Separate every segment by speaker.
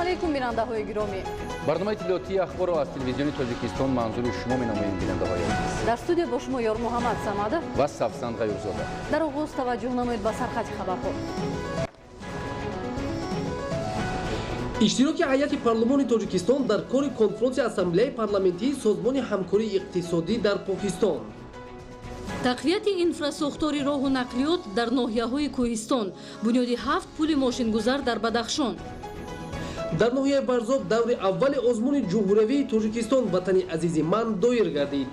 Speaker 1: алейкум бинандаҳои гиромӣ.
Speaker 2: барномаи иттилоотии ахборро аз телевизиони Тоҷикистон манзури шумо менамоем бинандаҳои азиз.
Speaker 1: Дар студия бо шумо ёр Муҳаммад Самадов
Speaker 2: ва Савсанд Ғаюрзода.
Speaker 1: Дар оғоз таваҷҷӯҳ намоед ба сархати хабарҳо.
Speaker 3: иштироки ҳайати парлумони Тоҷикистон дар кори конференсияи ассамблеяи парламентии созмони ҳамкории иқтисодӣ дар Покистон.
Speaker 4: тақвияти инфраструктури роҳу нақлиёт дар ноҳияҳои Кӯҳистон, бунёди 7 пули мошингузар дар Бадахшон.
Speaker 3: дар ноҳияи Барзоб даври аввали озмуни ҷумҳуриявии Тоҷикистон ватани азизи ман доир гардид.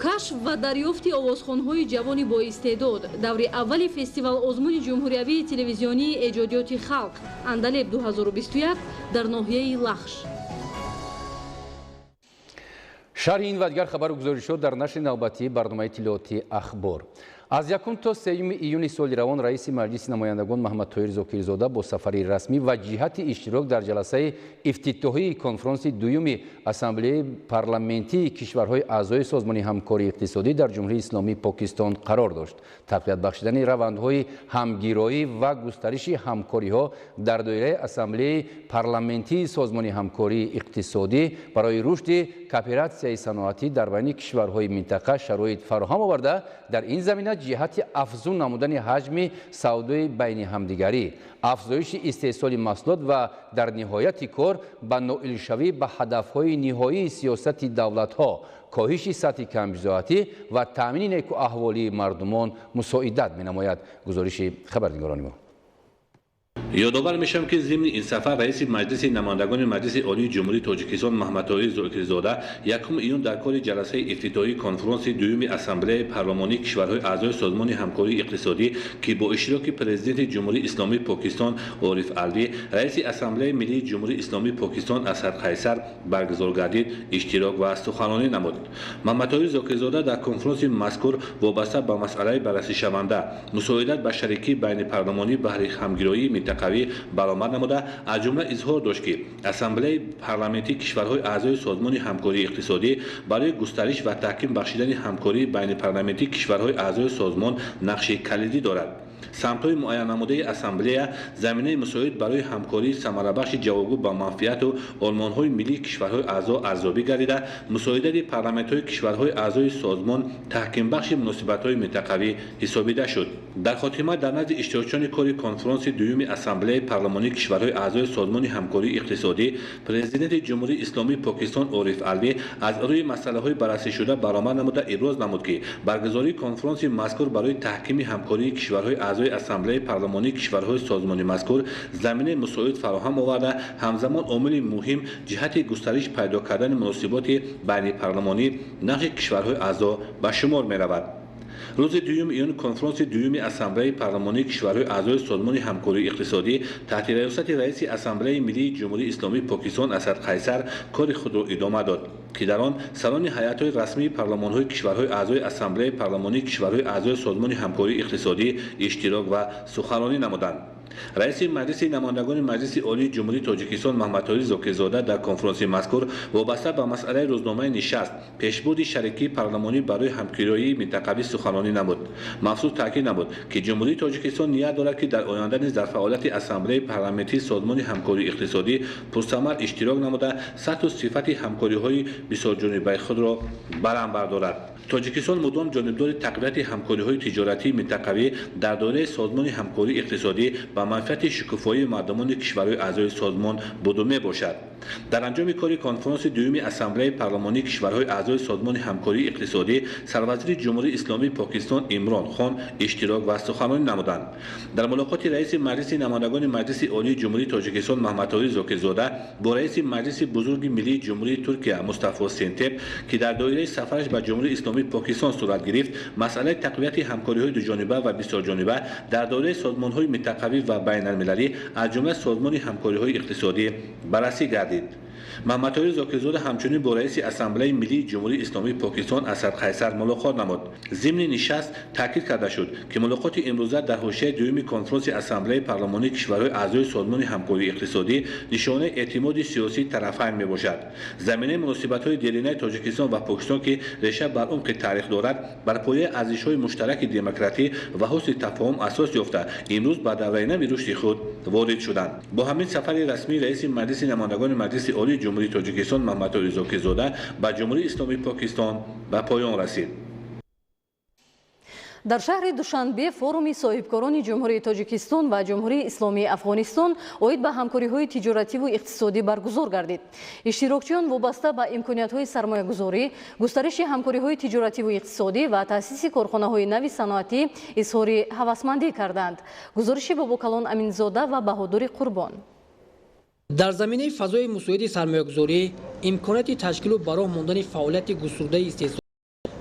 Speaker 4: кашф ва дарёфти овозхонҳои ҷавони боистеъдод, даври аввали фестивал озмуни ҷумҳуриявии телевизионии эҷодиёти халқ Андалеб 2021 дар ноҳияи Лахш.
Speaker 2: шарҳи ин ва дигар хабару гузоришот дар нашри навбатии барномаи иттилоотии ахбор. аз 1 то 3 июни соли равон раиси маҷлиси намояндагон Маҳмад Тоҳир Зокирзода бо сафари расмӣ ва ҷиҳати иштирок дар ҷаласаи ифтитоҳии конференси дуюми ассамблеяи парламентии кишварҳои аъзои созмони ҳамкории иқтисодӣ дар ҷумҳурии исломии Покистон қарор дошт. тақвият бахшидани равандҳои ҳамгироӣ ва густариши ҳамкориҳо дар доираи ассамблеяи парламентии созмони ҳамкории иқтисодӣ барои рушди кооператсияи саноатӣ дар байни кишварҳои минтақа шароит фароҳам оварда, дар ин замина ҷиҳати афзун намудани ҳаҷми савдои байни ҳамдигарӣ, афзоиши истеҳсоли маҳсулот ва дар ниҳояти кор ба ноилшавӣ ба ҳадафҳои ниҳоии сиёсати давлатҳо, коҳиши сатҳи камбизоатӣ ва таъмини некуаҳволии мардумон мусоидат менамояд. гузориши хабарнигорони мо.
Speaker 5: یادآور میشم که ضمن این سفر رئیس مجلس نمایندگان مجلس عالی جمهوری تاجیکستان محمد طاهر زاکرزاده 1 ایون در کار جلسه افتتاحی کنفرانس دوم اسمبلی پارلمانی کشورهای اعضای سازمان همکاری اقتصادی که با اشتراک پرزیدنت جمهوری اسلامی پاکستان عارف علوی رئیس اسمبلی ملی جمهوری اسلامی پاکستان اسد قیصر برگزار گردید اشتراک و سخنرانی نمود. محمد طاهر زاکرزاده در کنفرانس مذکور وابسته به مسئله بررسی شونده مساعدت به شریکی بین پارلمانی بهره همگرایی منطقوی برآمد نموده از جمله اظهار داشت که اسمبلی پارلمانی کشورهای اعضای سازمان همکاری اقتصادی برای گسترش و تحکیم بخشیدن همکاری بین پارلمانی کشورهای اعضای سازمان نقش کلیدی دارد. سمت‌های معین نموده اسمبلی زمینه مساعد برای همکاری ثمره‌بخش جوابگو با منفعت و آرمان‌های ملی کشورهای اعضا ارزیابی گردیده مساعدت پارلمان‌های کشورهای اعضای سازمان تحکیم بخش مناسبت‌های منطقوی حسابیده شد. در خاتمه در نزد اشتراکچیان کار کنفرانس دوم اسمبلی پارلمانی کشورهای اعضای سازمان همکاری اقتصادی پرزیدنت جمهوری اسلامی پاکستان عارف علوی از روی مسائل بررسی شده برآمد نموده ابراز نمود که برگزاری کنفرانس مذکور برای تحکیم همکاری کشورهای اعضای اسمبلی پارلمانی کشورهای سازمانی مذکور زمینه مساعد فراهم آورده همزمان عامل مهم جهت گسترش پیدا کردن مناسبات بین پارلمانی نقش کشورهای اعضا به شمار می‌رود. روز دوم ایون کنفرانس دوم اسمبلی پارلمانی کشورهای اعضای سازمان همکاری اقتصادی تحت ریاست رئیس اسمبلی ملی جمهوری اسلامی پاکستان اسد قیصر کار خود را ادامه داد که در آن سران هیئت‌های رسمی پارلمان‌های کشورهای اعضای اسمبلی پارلمانی کشورهای اعضای سازمان همکاری اقتصادی اشتراک و سخنرانی نمودند. رئیس مجلس نمایندگان مجلس عالی جمهوری تاجیکستان محمد طاهر زاکرزاده در کنفرانس مذکور وابسته به مسئله روزنامه نشست پیشبرد شریکی پارلمانی برای همکاری منطقوی سخنرانی نمود. مخصوص تاکید نمود که جمهوری تاجیکستان نیت دارد که در آینده نیز در فعالیت اسمبلی پارلمانی سازمان همکاری اقتصادی پرثمر اشتراک نموده سطح و صفت همکاری‌های بسیارجانبه خود را برهم بردارد. تاجیکستان مدام جانبدار تقویت همکاری‌های تجارتی منطقوی در دایره سازمان همکاری اقتصادی و منفعت شکوفایی مردمان کشورهای اعضای سازمان بوده میباشد. در انجام کار کنفرانس دوم اسمبلی پارلمانی کشورهای اعضای سازمان همکاری اقتصادی سروزیر جمهوری اسلامی پاکستان عمران خان اشتراک و سخنرانی نمودند. در ملاقات رئیس مجلس نمایندگان مجلس عالی جمهوری تاجیکستان محمد طاهر زاکرزاده با رئیس مجلس بزرگ ملی جمهوری ترکیه مصطفی سنتب که در دایره سفرش به جمهوری اسلامی پاکستان صورت گرفت مسئله تقویت همکاری‌های دوجانبه و بسیارجانبه در دایره سازمان‌های منطقوی و بین‌المللی از جمله سازمان همکاری‌های اقتصادی بررسی گردید. محمدطاهر زاکرزاده همچنین با رئیس اسامبله ملی جمهوری اسلامی پاکستان اسد قیصر ملاقات نمود. ضمن نشست تاکید کرده شد که ملاقات امروزه در حوزه دوم کنفرانس اسامبله پارلمانی کشورهای اعضای سازمان همکاری اقتصادی نشانه اعتماد سیاسی طرفین میباشد. زمینه مناسبت‌های دیرینه تاجیکستان و پاکستان که ریشه بر عمق تاریخ دارد بر پایه ارزش‌های مشترک دموکراسی و حسن تفاهم اساس یافته امروز به دوره نوی رشد خود وارد شدند. با همین سفر رسمی رئیس مجلس نمایندگان مجلس عالی جمهوری تاجیکستان محمدطاهر زاکرزاده به جمهوری اسلامی پاکستان به پایان رسید.
Speaker 1: در شهر دوشنبه فورومی صاحبکاران جمهوری تاجیکستان و جمهوری اسلامی افغانستان اوید به همکاری‌های تجارتی و اقتصادی برگزار گردید. اشتراکچیان وابسته به امکانیت‌های سرمایه‌گذاری، گسترش همکاری‌های تجارتی و اقتصادی و تأسیس کارخانه‌های نوی صنعتی اظهار هوسمندی کردند. گزارش باباکلان امینزاده و بهادر قربان.
Speaker 6: در زمینه فضای مساعد سرمایه‌گذاری، امکانات تشکیل و براه ماندن فعالیت گسترده استثمار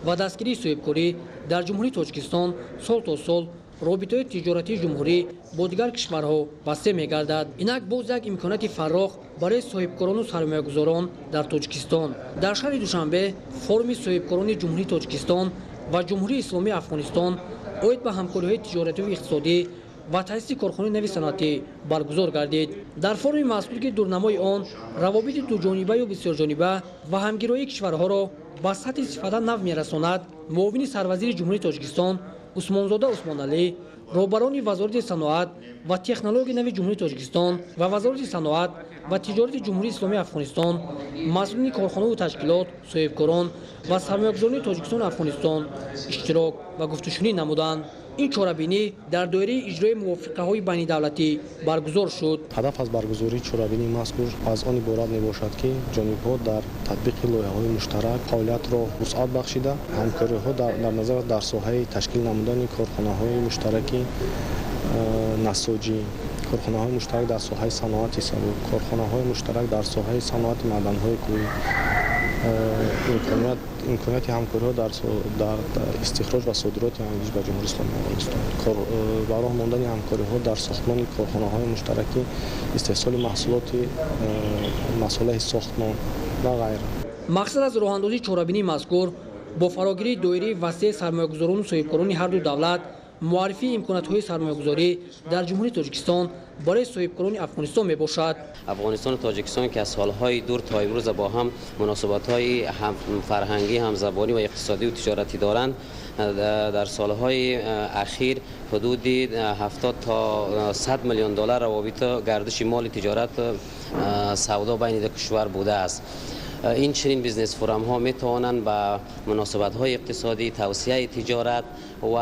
Speaker 6: و دستگیری صاحبکاری در جمهوری تاجیکستان سال تا سال رابطه تجارتی جمهوری با دیگر کشورها بسته می‌گردد. اینک باز یک امکانات فراخ برای صاحبکاران و سرمایه‌گذاران در تاجیکستان. در شهر دوشنبه فورم صاحبکاران جمهوری تاجیکستان و جمهوری اسلامی افغانستان اوید به همکاری‌های تجارتی و اقتصادی و تأسیس کارخانه نوی صنعتی برگزار گردید. در فورم مذکور که دورنمای آن روابط دو جانبه و بسیار جانبه و همگرایی کشورها را با سطح استفاده نو می‌رساند. معاون سروزیر جمهوری تاجیکستان عثمانزاده عثمانعلی، رهبران وزارت صنعت و تکنولوژی نوی جمهوری تاجیکستان و وزارت صنعت و تجارت جمهوری اسلامی افغانستان، مسئولین کارخانه و تشکیلات، صاحبکاران و سرمایه‌گذاران تاجیکستان و افغانستان اشتراک و گفتگوشنی نمودند. این چاره‌بینی در دایره اجرای موافقه‌های بین دولتی برگزار شد.
Speaker 7: هدف از برگزاری چاره‌بینی مذکور از آن عبارت میباشد که جانب‌ها در تطبیق لایحه‌های مشترک فعالیت را وسعت بخشیده، همکاری‌ها در نظر در ساحه تشکیل نمودن کارخانه‌های مشترک نساجی، کارخانه‌های مشترک در ساحه صنعت سبک، کارخانه‌های مشترک در ساحه صنعت معدن‌های کوهی، امکانات همکاری‌ها در استخراج و صادرات انگیز به جمهوری اسلامی افغانستان، برای ماندن همکاری‌ها در ساختمان کارخانه‌های مشترک، استحصال محصولات مصالح ساختمان و غیره.
Speaker 6: مقصد از راه اندازی چاره‌بینی مذکور با فراگیری دایره وسیع سرمایه‌گذاران و صاحبکاران هر دو دولت، معرفی امکانات‌های سرمایه‌گذاری در جمهوری تاجیکستان برای صاحبکاران افغانستان میباشد.
Speaker 8: افغانستان و تاجیکستان که از سالهای دور تا امروز با هم مناسبت‌های هم فرهنگی، همزبانی و اقتصادی و تجارتی دارند، در سالهای اخیر حدود 70 تا 100 میلیون دلار روابط گردش مال تجارت سودا بین دو کشور بوده است. این چنین بیزنس فورم ها می توانند به مناسبت های اقتصادی، توسعه تجارت و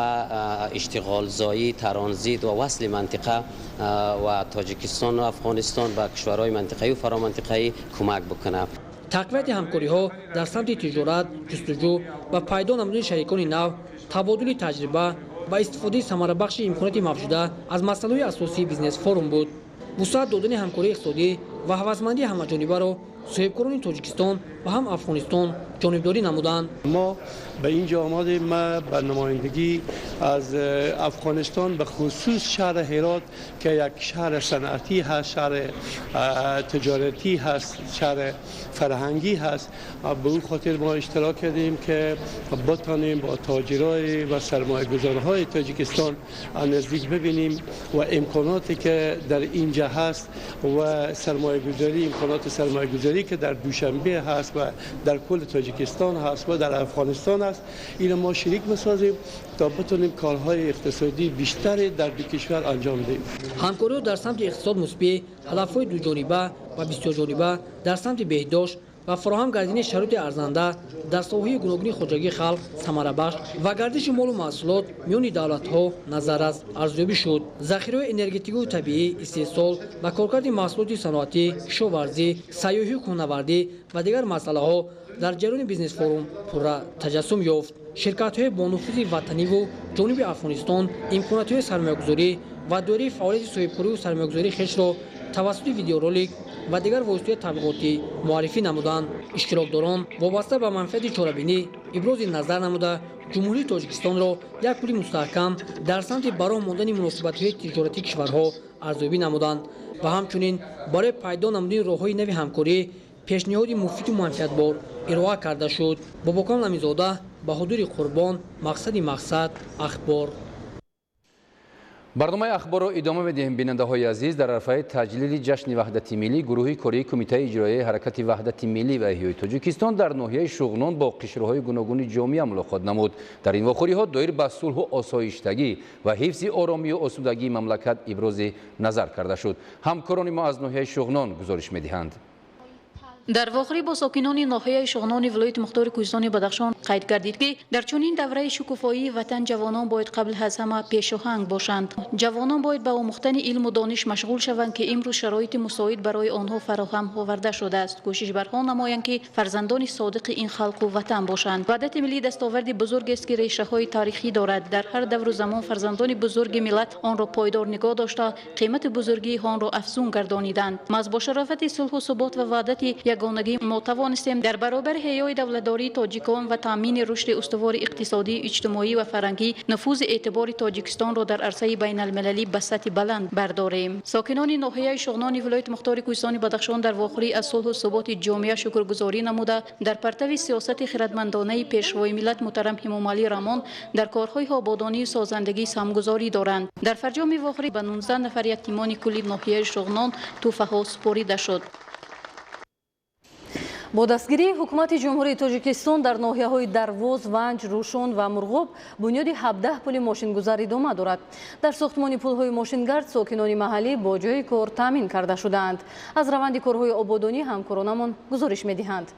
Speaker 8: اشتغال زایی، ترانزیت و وصل منطقه و تاجیکستان و افغانستان و کشورهای منطقه‌ای و فرامنطقه‌ای کمک بکنه.
Speaker 6: تقویت همکاری‌ها در سمت تجارت، جستجو و پایدار نمودن شریکان نو، تبادل تجربه و استفاده ثمره‌بخش امکانات موجوده از مسائل اساسی بیزنس فورم بود. وسعت دادن همکاری اقتصادی و هوسمندی همه‌جانبه را صاحبکاران تاجیکستان و هم افغانستان جانبداری نمودند.
Speaker 9: ما به اینجا آمدیم به نمایندگی از افغانستان به خصوص شهر هرات که یک شهر صنعتی هست، شهر تجارتی هست، شهر فرهنگی هست. به اون خاطر ما اشتراک کردیم که بتانیم با تاجرای و سرمایه‌گذارهای تاجیکستان نزدیک ببینیم و امکاناتی که در اینجا هست و سرمایه‌گذاری، امکانات سرمایه‌گذاری که در دوشنبه هست و در کل تاجیکستان هست و در افغانستان است، این ما شریک بسازیم تا بتونیم کارهای اقتصادی بیشتری در دو کشور انجام دهیم.
Speaker 6: همکاری در سمت اقتصاد مثبت، هدف‌های دو جانبه و بسیار جانبه در سمت بهداشت و فراهم گردیدن شرایط ارزنده در ساحه گوناگونی خودجویی خلق ثمره بخش و گردش مال و محصولات میان دولت‌ها نظر از ارزیابی شد. ذخیره انرژتیکی و طبیعی، استحصال و کارکرد محصولات صنعتی، کشاورزی، سیاحتی و کوهنوردی و دیگر مسائل‌ها در جریان بیزنس فورم پورا تجسم یافت. شرکت‌های با نفوذ وطنی و جنوب افغانستان امکانات‌های سرمایه‌گذاری و دوره فعالیت صاحبکاری و سرمایه‌گذاری خویش را توسط ویدیورولینک و دیگر واسطه تبلیغاتی معرفی نمودند. اشتراکداران وابسته به منفعت چاره‌بینی ابراز نظر نموده جمهوری تاجیکستان را یک پل مستحکم در سمت براه ماندن مناسبت‌های تجارتی کشورها ارزیابی نمودند و همچنین برای پایدار نمودن راه‌های نوی همکاری пешниҳоди муфиду манфиатбор ироа карда шуд. Бобокон Ламизода, Баҳодури Қурбон, мақсади мақсад, ахбор.
Speaker 2: برنامه اخبار رو ادامه میدیم. بیننده های عزیز، در عرصه تجلیل جشن وحدت ملی، گروه کاری کمیته اجرایی حرکت وحدت ملی و احیای تاجیکستان در ناحیه شغنان با قشرهای گوناگون جامعه ملاقات نمود. در این واخوری ها دایر به صلح و آسایشتگی و حفظ آرامی و آسودگی مملکت ابراز نظر کرده شد. همکاران ما از ناحیه شغنان گزارش میدهند.
Speaker 10: در واخری با ساکنان ناحیه شغنان ولایت مختار کوهستان بدخشان قید گردید که در چنین دوره شکوفایی وطن جوانان باید قبل از همه پیشاهنگ باشند. جوانان باید به آموختن علم و دانش مشغول شوند که امروز شرایط مساعد برای آنها فراهم آورده شده است. کوشش برها نمایند که فرزندان صادق این خلق و وطن باشند. وحدت ملی دستاورد بزرگ است که ریشه های تاریخی دارد. در هر دور و زمان فرزندان بزرگ ملت آن را پایدار نگاه داشته، قیمت بزرگی آن را افزون گردانیدند. ما با شرافت صلح و ثبات و وحدت یگانگی ما توانستیم در برابر حیای دولتداری تاجیکان و تامین رشد استوار اقتصادی، اجتماعی و فرهنگی نفوذ اعتبار تاجیکستان را در عرصه بین المللی به سطح بلند برداریم. ساکنان ناحیه شغنان ولایت مختار کوهستان بدخشان در واخری از صلح و ثبات جامعه شکرگزاری نموده در پرتو سیاست خردمندانه پیشوای ملت محترم امام علی رحمان در کارهای آبادانی و سازندگی سهمگذاری دارند. در فرجام واخری به 19 نفر یتیمان کلی ناحیه شغنان تحفه ها سپرده شد.
Speaker 1: با دستگیری حکومت جمهوری تاجیکستان در ناحیه‌های دروز، ونج، روشن و مرغوب بنیاد 17 پل ماشینگذار ادامه دارد. در ساختمان پل‌های ماشینگرد ساکنان محلی با جای کار تامین کرده شدند. از روند کارهای آبادانی همکارانمان گزارش می‌دهند.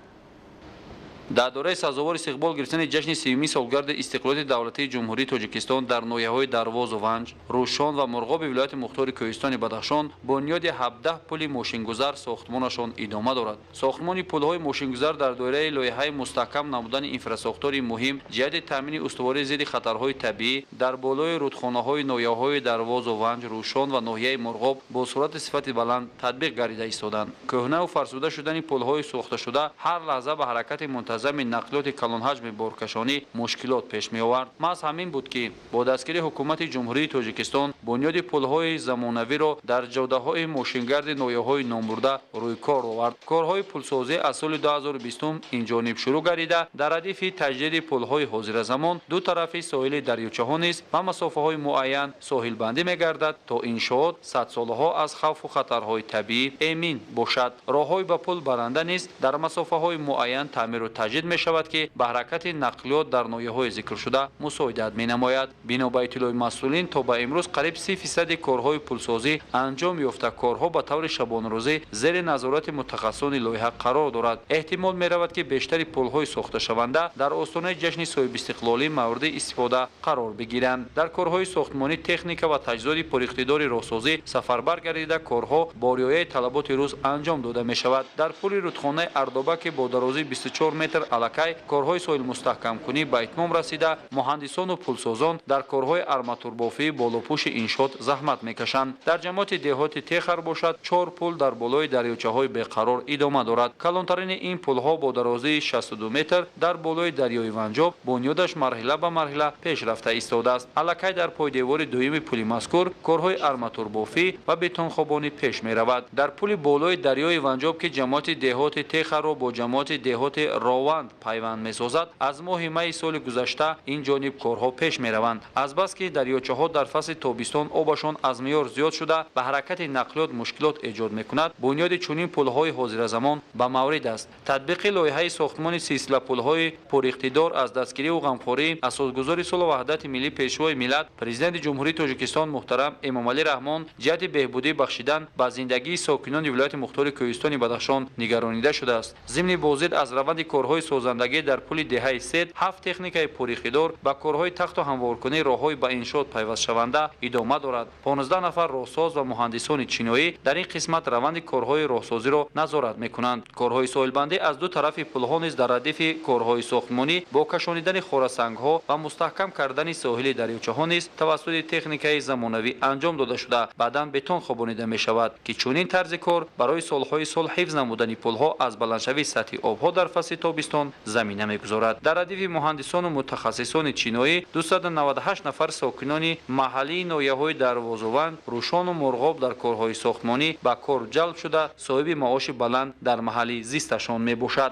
Speaker 11: در دوره سازوار استقبال گرفتن جشن سیومی سالگرد استقلال دولتی جمهوری تاجیکستان در ناحیه‌های دروز و ونج، روشن و مرغاب ولایت مختار کوهستان بدخشان بنیاد 17 پل ماشینگذار ساختمانشان ادامه دارد. ساختمان پل‌های ماشینگذار در دایره لایحه مستحکم نمودن اینفراستراکتوری مهم جهت تامین استواری ضد خطرهای طبیعی در بالای رودخانه‌های ناحیه‌های دروز و ونج، روشن و ناحیه مرغاب با صورت صفت بلند تطبیق گردیده ایستادند. کهنه و فرسوده شدن پل‌های ساخته شده هر لحظه به حرکت منتظم نقلیات کلان حجم بارکشانی مشکلات پیش می آورد. محض همین بود که با دستگیری حکومت جمهوری تاجیکستان بنیاد پل‌های زمانوی را در جاده‌های ماشینگرد ناحیه‌های نامبرده روی کار آورد. کارهای پلسازی از سال 2020 این جانب شروع گردیده در هدف تجدید پل‌های حاضر زمان دو طرف ساحل دریاچه‌ها نیز به مسافه‌های معین ساحل بندی می‌گردد تا انشاءات 100 سالها از خوف و خطرهای طبیعی امین باشد. راه‌های به پل برنده نیز در مسافه‌های معین تعمیر و تجدید می شود که به حرکت نقلیات در ناحیه‌های ذکر شده مساعدت می نماید. بنا به اطلاع مسئولین تا به امروز قریب 30% کارهای پلسازی انجام یافته. کارها به طور شبانه روزی زیر نظارت متخصصان لایحه قرار دارد. احتمال می رود که بیشتر پل‌های ساخته شونده در آستانه جشن صاحب استقلالی مورد استفاده قرار بگیرند. در کارهای ساختمانی تکنیک و تجهیزات پراقتدار راهسازی سفربر گردیده کارها با رعایت طلبات روز انجام داده می شود. در پل رودخانه اردوبه که با درازی 24 متر علاقه کارهای ساحل مستحکم کنی به اتمام رسیده، مهندسان و پلسازان در کارهای آرماتور بافی بالاپوش انشاءات زحمت میکشند. در جماعت دهات تخر باشد 4 پل در بالای دریاچه‌های بیقرار ادامه دارد. کلانترین این پل‌ها با درازی 62 متر در بالای دریای ونجاب بنیادش مرحله به مرحله پیش رفته ایستاده است. علاقه در پای دیوار دوم پل مذکور کارهای آرماتور بافی و بتون خوابانی پیش می‌رود. در پل بالای دریای ونجاب که جماعت دهات تخر را با جماعت دهات راوند پیوند می‌سازد، از ماه می سال گذشته این جانب کارها پیش می‌روند. از بس که دریاچه‌ها در فصل تابستان آبشان از معیار زیاد شده به حرکت نقلیات مشکلات ایجاد می‌کند، بنیاد چنین پل‌های حاضر زمان به مورد است. تطبیق لایحه ساختمان سلسله پل‌های پراقتدار از دستگیری و غمخواری اساسگذار صلح و وحدت ملی پیشوای ملت پرزیدنت جمهوری تاجیکستان محترم امام علی رحمان جهت بهبودی بخشیدن به زندگی ساکنان ولایت مختار کوهستان بدخشان نگرانیده شده است. ضمن بازدید از روند کارهای سازندگی در پل دهه سید 7 تکنیکای پراقتدار با کارهای تخت و هموارکنی راههای به انشاءات پیوست شونده ادامه دارد. 15 نفر راهساز و مهندسان چینایی در این قسمت روند کارهای راهسازی را نظارت میکنند. کارهای ساحلبندی از دو طرف پل‌ها نیز در هدف کارهای ساختمانی با کشانیدن خرسنگ‌ها و مستحکم کردن ساحل دریاچه‌ها نیز توسط تکنیکای زمانوی انجام داده شده. بعداً بتون خوابانیده می شود که چنین طرز کار برای سالهای سال حفظ نمودن پل‌ها از بلندشوی سطح آب‌ها در فصل تابستان افغانستان زمینه میگذارد. در ردیف مهندسان و متخصصان چینایی 298 نفر ساکنان محلی ناحیه‌های دروازه‌بند، روشان و مرغاب در کارهای ساختمانی به کار جلب شده صاحب معاش بلند در محل زیستشان میباشد.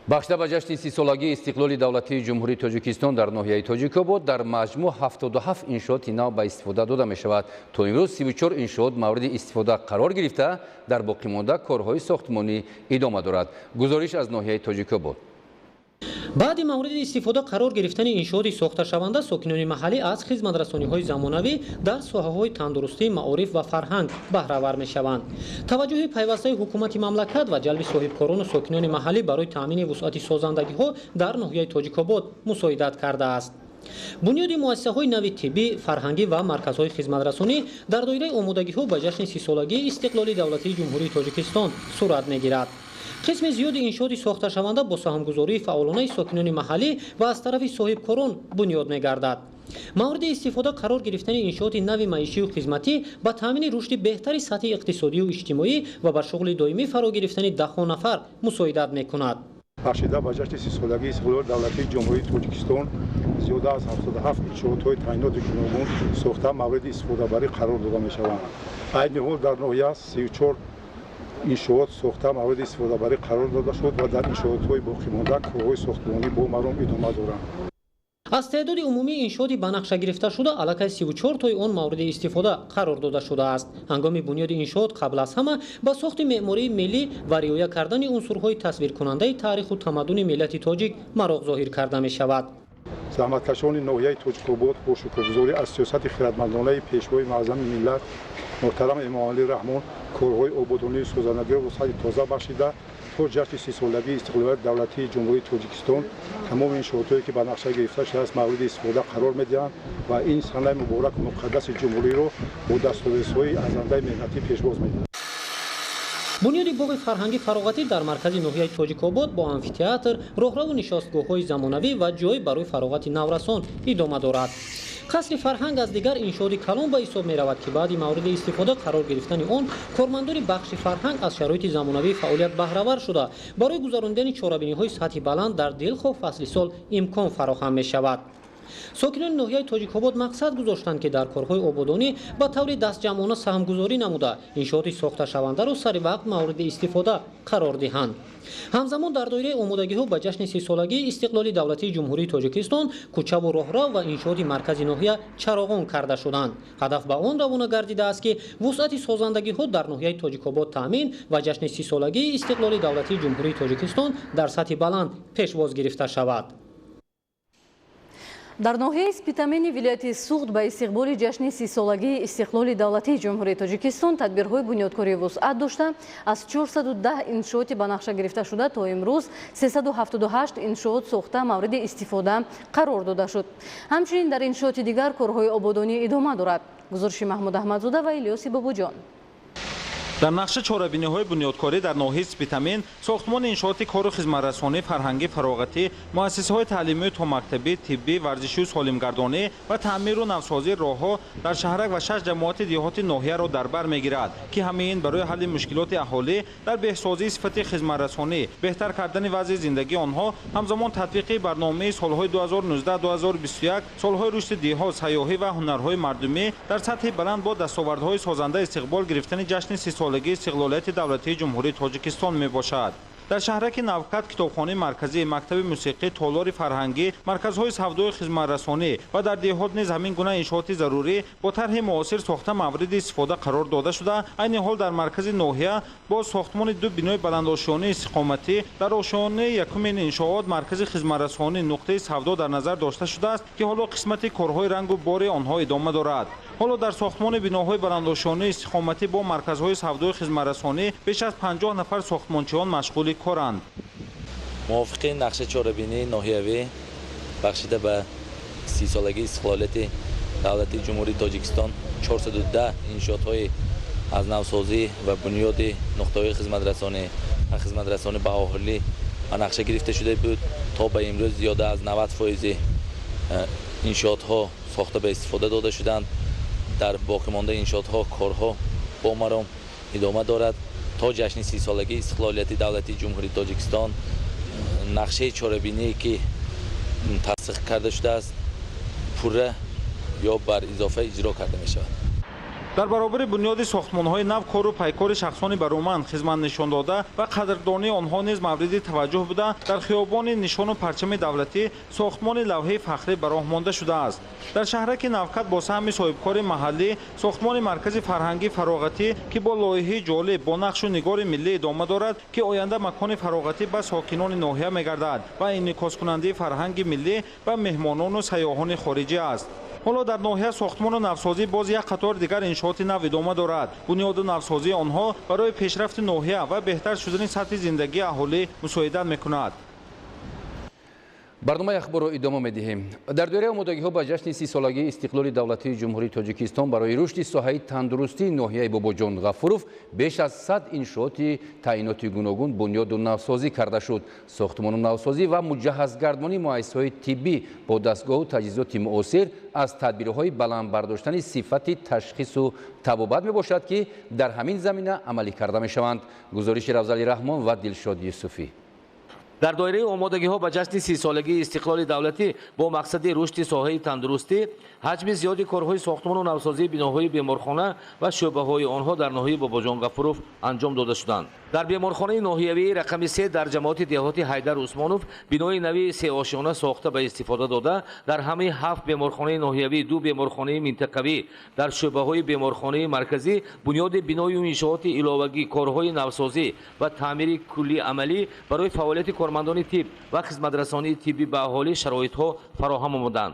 Speaker 2: бахшида ба ҷашни 30-солагии истиқлоли давлатии ҷумҳурии тоҷикистон дар ноҳияи тоҷикобод дар маҷмӯъ 77 иншооти нав ба истифода дода мешавад. то имрӯз 34 иншоот мавриди истифода қарор гирифта, дар боқимонда корҳои сохтмонӣ идома дорад. гузориш аз ноҳияи тоҷикобод.
Speaker 6: баъди мавриди истифода қарор гирифтани иншооти сохташаванда сокинони маҳаллӣ аз хизматрасониҳои замонавӣ дар соҳаҳои тандурустӣ, маориф ва фарҳанг баҳравар мешаванд. таваҷҷуҳи пайвастаи ҳукумати мамлакат ва ҷалби соҳибкорону сокинони маҳаллӣ барои таъмини вусъати созандагиҳо дар ноҳияи тоҷикобод мусоидат кардааст. бунёди муассисаҳои нави тиббӣ, фарҳангӣ ва марказҳои хизматрасонӣ дар доираи омодагиҳо ба ҷашни 30-солагии истиқлоли давлатии ҷумҳурии тоҷикистон сурат мегирад. қисми зиёди иншооти сохташаванда бо саҳмгузории фаъолонаи сокинони маҳаллӣ ва аз тарафи соҳибкорон бунёд мегардад. мавриди истифода қарор гирифтани иншооти нави маишию хизматӣ ба таъмини рушди беҳтари сатҳи иқтисодию иҷтимоӣ ва ба шуғли доимӣ фаро гирифтани даҳҳо нафар мусоидат мекунад.
Speaker 12: бахшида ба ҷашни 30-солагии истиқлоли давлатии ҷумҳурии тоҷикистон зиёда аз 77 иншоотҳои таъйиноти гуногун сохта мавриди истифодабарӣ қарор дода мешаванд. айни ҳол дар ноҳия 34 иншоот сохта мавриди истифодабарӣ қарор дода шуд ва дар иншоотҳои боқимонда корҳои сохтмонӣ бо маром идома доранд.
Speaker 6: аз теъдоди умумии иншооти ба нақша гирифта шуда аллакай 34 тои он мавриди истифода қарор дода шудааст. ҳангоми бунёди иншоот қабл аз ҳама ба сохти меъмории миллӣ ва риоя кардани унсурҳои тасвиркунандаи таъриху тамаддуни миллати тоҷик мароғ зоҳир карда мешавад.
Speaker 12: заҳматкашони ноҳияи тоҷикобод бо шукргузорӣ аз сиёсати хиратмандонаи пешвои маъзами миллат муҳтарам эмомалӣ раҳмон корҳои ободонии созандагиро вусъати тоза бахшида то ҷашни 30-солагии истиқлолияти давлатии ҷумҳурии тоҷикистон тамоми иншоотҳое ки ба нақша гирифта шудааст мавриди истифода қарор медиҳанд ва ин санаи мубораку муқаддаси ҷумҳуриро бо дастовезҳои арзандаи меҳнатӣ пешбоз медиҳад.
Speaker 6: бунёди боғи фарҳангӣ фароғатӣ дар маркази ноҳияи тоҷикобод бо амфитеатр, роҳраву нишостгоҳҳои замонавӣ ва ҷой барои фароғати наврасон идома дорад. қасри фарҳанг аз дигар иншооти калон ба ҳисоб меравад ки баъди мавриди истифода қарор гирифтани он кормандони бахши фарҳанг аз шароити замонавии фаъолият баҳравар шуда барои гузарондани чорабиниҳои сатҳи баланд дар дилхоҳ фасли сол имкон фароҳам мешавад. сокинони ноҳияи тоҷикобод мақсад гузоштанд ки дар корҳои ободонӣ ба таври дастҷамъона саҳмгузорӣ намуда иншооти сохташавандаро сари вақт мавриди истифода қарор диҳанд. ҳамзамон дар доираи омодагиҳо ба ҷашни 30-солагии истиқлоли давлатии ҷумҳурии тоҷикистон кӯчаву роҳрав ва иншооти маркази ноҳия чароғон карда шуданд. ҳадаф ба он равона гардидааст ки вусъати созандагиҳо дар ноҳияи тоҷикобод таъмин ва ҷашни 30-солагии истиқлоли давлатии ҷумҳурии тоҷикистон дар сатҳи баланд пешбоз гирифта шавад.
Speaker 1: дар ноҳияи спитамени вилояти суғд ба истиқболи ҷашни 30-солагии истиқлоли давлатии ҷумҳурии тоҷикистон тадбирҳои бунёдкории вусъат дошта, аз 410 иншооти ба нақша гирифта шуда то имрӯз 378 иншоот сохта мавриди истифода қарор дода шуд. ҳамчунин дар иншооти дигар корҳои ободонӣ идома дорад. гузориши маҳмуд аҳмадзода ва илёси бобуҷон.
Speaker 13: дар нақша чорабиниҳои бунёдкорӣ дар ноҳияи спитамин сохтмони иншооти кору хизматрасонӣ, фарҳангӣ, фароғатӣ, муассисаҳои таълимию то мактабӣ, тиббӣ, варзишию солимгардонӣ ва таъмиру навсозии роҳҳо дар шаҳрак ва 6 ҷамоати диҳоти ноҳияро дар бар мегирад ки ҳамаи ин барои ҳалли мушкилоти аҳолӣ дар беҳсозии сифати хизматрасонӣ, беҳтар кардани вазъи зиндагии онҳо, ҳамзамон татбиқи барномаи солҳои 2019-2021, солҳои рушди диҳот, сайёҳӣ ва ҳунарҳои мардумӣ дар сатҳи баланд бо дастовардҳои созанда истиқбол гирифтани ҷашни 30-солагии истиқлолияти давлатии ҷумҳурии тоҷикистон мебошад. дар шаҳраки навкат китобхонаи марказӣ, мактаби мусиқӣ, толори фарҳангӣ, марказҳои савдои хизматрасонӣ ва дар деҳот низ ҳамин гуна иншооти зарурӣ бо тарҳи муосир сохта мавриди истифода қарор дода шуда, айни ҳол дар маркази ноҳия бо сохтмони ду бинои баландошионии истиқоматӣ дар ошонаи якумин иншоот маркази хизматрасонӣ нуқтаи савдо дар назар дошта шудааст ки ҳоло қисмати корҳои рангу бори онҳо идома дорад. ҳоло дар сохтмони биноҳои баландошионии истиқоматӣ бо марказҳои савдои хизматрасонӣ беш аз 50 нафар сохтмончиён машғули коранд.
Speaker 14: мувофиқи нақша чорабинии ноҳиявӣ бахшида ба 30-солагии истиқлолияти давлатии ҷумҳурии тоҷикистон 410 иншоотҳои аз навсозӣ ва бунёди нуқтаҳои хизматрасонӣ ба оҳилӣ ба нақша гирифта шуда буд. то ба имрӯз зиёда аз 90% иншоотҳо сохта ба истифода дода шуданд. дар боқимонда иншоотҳо корҳо бо маром идома дорад تا جشن 30 سالگی استقلالیت دولتی جمهوری تاجیکستان نقشه چاره‌بینی که تصدیق کرده شده است پوره یا بر اضافه اجرا کرده می شود.
Speaker 13: در برابر بنیاد ساختمان‌های نو کار و پیکار شخصان برومند خدمت نشان داده و قدردانی آنها نیز مورد توجه بوده در خیابان نشان و پرچم دولتی ساختمان لوحه فخری به راه مانده شده است. در شهرک نوکت با سهم صاحبکار محلی ساختمان مرکز فرهنگی فراغتی که با لایحه جالب با نقش و نگار ملی ادامه دارد که آینده مکان فراغتی به ساکنان ناحیه می‌گردد و انعکاس کننده فرهنگ ملی و مهمانان و سیاحان خارجی است. حالا در ناحیه ساختمان و نوسازی باز یک قطار دیگر انشاءات نو ادامه دارد. بنیاد نوسازی آنها برای پیشرفت ناحیه و بهتر شدن سطح زندگی اهالی مساعدت می‌کند.
Speaker 2: برنامه اخبار رو ادامه می‌دهیم. در دوره آمادگی‌ها به جشن 30 سالگی استقلال دولتی جمهوری تاجیکستان برای رشد ساحه تندرستی ناحیه باباجان غفوروف بیش از 100 انشاءات تعییناتی گوناگون بنیاد و نوسازی کرده شد. ساختمان و نوسازی و مجهزگردانی مؤسسه‌های طبی با دستگاه و تجهیزات معاصر از تدبیرهای بلند برداشتن صفت تشخیص و طبابت میباشد که در همین زمینه عملی کرده میشوند. گزارش رفضلی رحمان و دلشاد یوسفی.
Speaker 15: در دایره آمادگی‌ها به جشن 30 سالگی استقلال دولتی با مقصد رشد ساحه تندرستی حجم زیادی کارهای ساختمان و نوسازی بناهای بیمارخانه و شعبه‌های آنها در ناحیه باباجان غفوروف انجام داده شدند. در بیمارخانه ناحیوی رقم 3 در جماعت دهاتی حیدر عثمانوف بنای نوی 3 آشیانه ساخته به استفاده داده در همه 7 بیمارخانه ناحیوی 2 بیمارخانه منطقوی در شعبه‌های بیمارخانه مرکزی بنیاد بنای و انشاءات علاوگی کارهای نوسازی و تعمیر کلی عملی برای فعالیت کارمندان طب و خدمترسانی طبی به اهالی شرایط‌ها فراهم آمدند.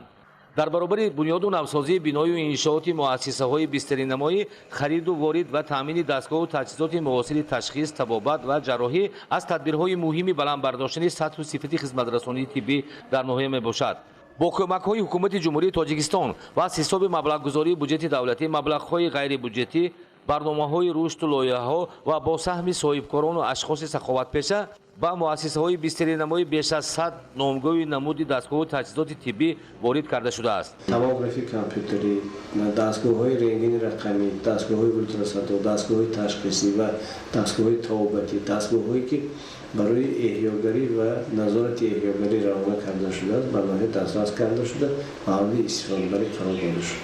Speaker 15: در برابر بنیاد و نوسازی بنای و انشاءات مؤسسه‌های بسترینمایی خرید و وارد و تامین دستگاه و تجهیزات معاصر تشخیص طبابت و جراحی از تدبیرهای مهمی بلند برداشتن سطح و صفت خدمترسانی طبی در ناحیه میباشد. با کمک‌های حکومت جمهوری تاجیکستان و از حساب مبلغ‌گذاری بودجت دولتی مبلغ‌های غیر بودجتی برنامه‌های رشد و لایحه‌ها و با سهم صاحبکاران و اشخاص سخاوتپیشه با مؤسسه‌های بسترینمایی بیش از 100 نامگاه نمود دستگاه و تجهیزات طبی وارد کرده شده است.
Speaker 7: توموگرافی کامپیوتری، دستگاه‌های رنگین رقمی، دستگاه‌های اولتراسونوگرافی، دستگاه‌های تشخیصی و دستگاه‌های طبابتی، دستگاه‌هایی که برای احیاگری و نظارت احیاگری روانه کرده شده است، برنامه دسترس کرده شده و قابل استفاده برای قرار داده شده.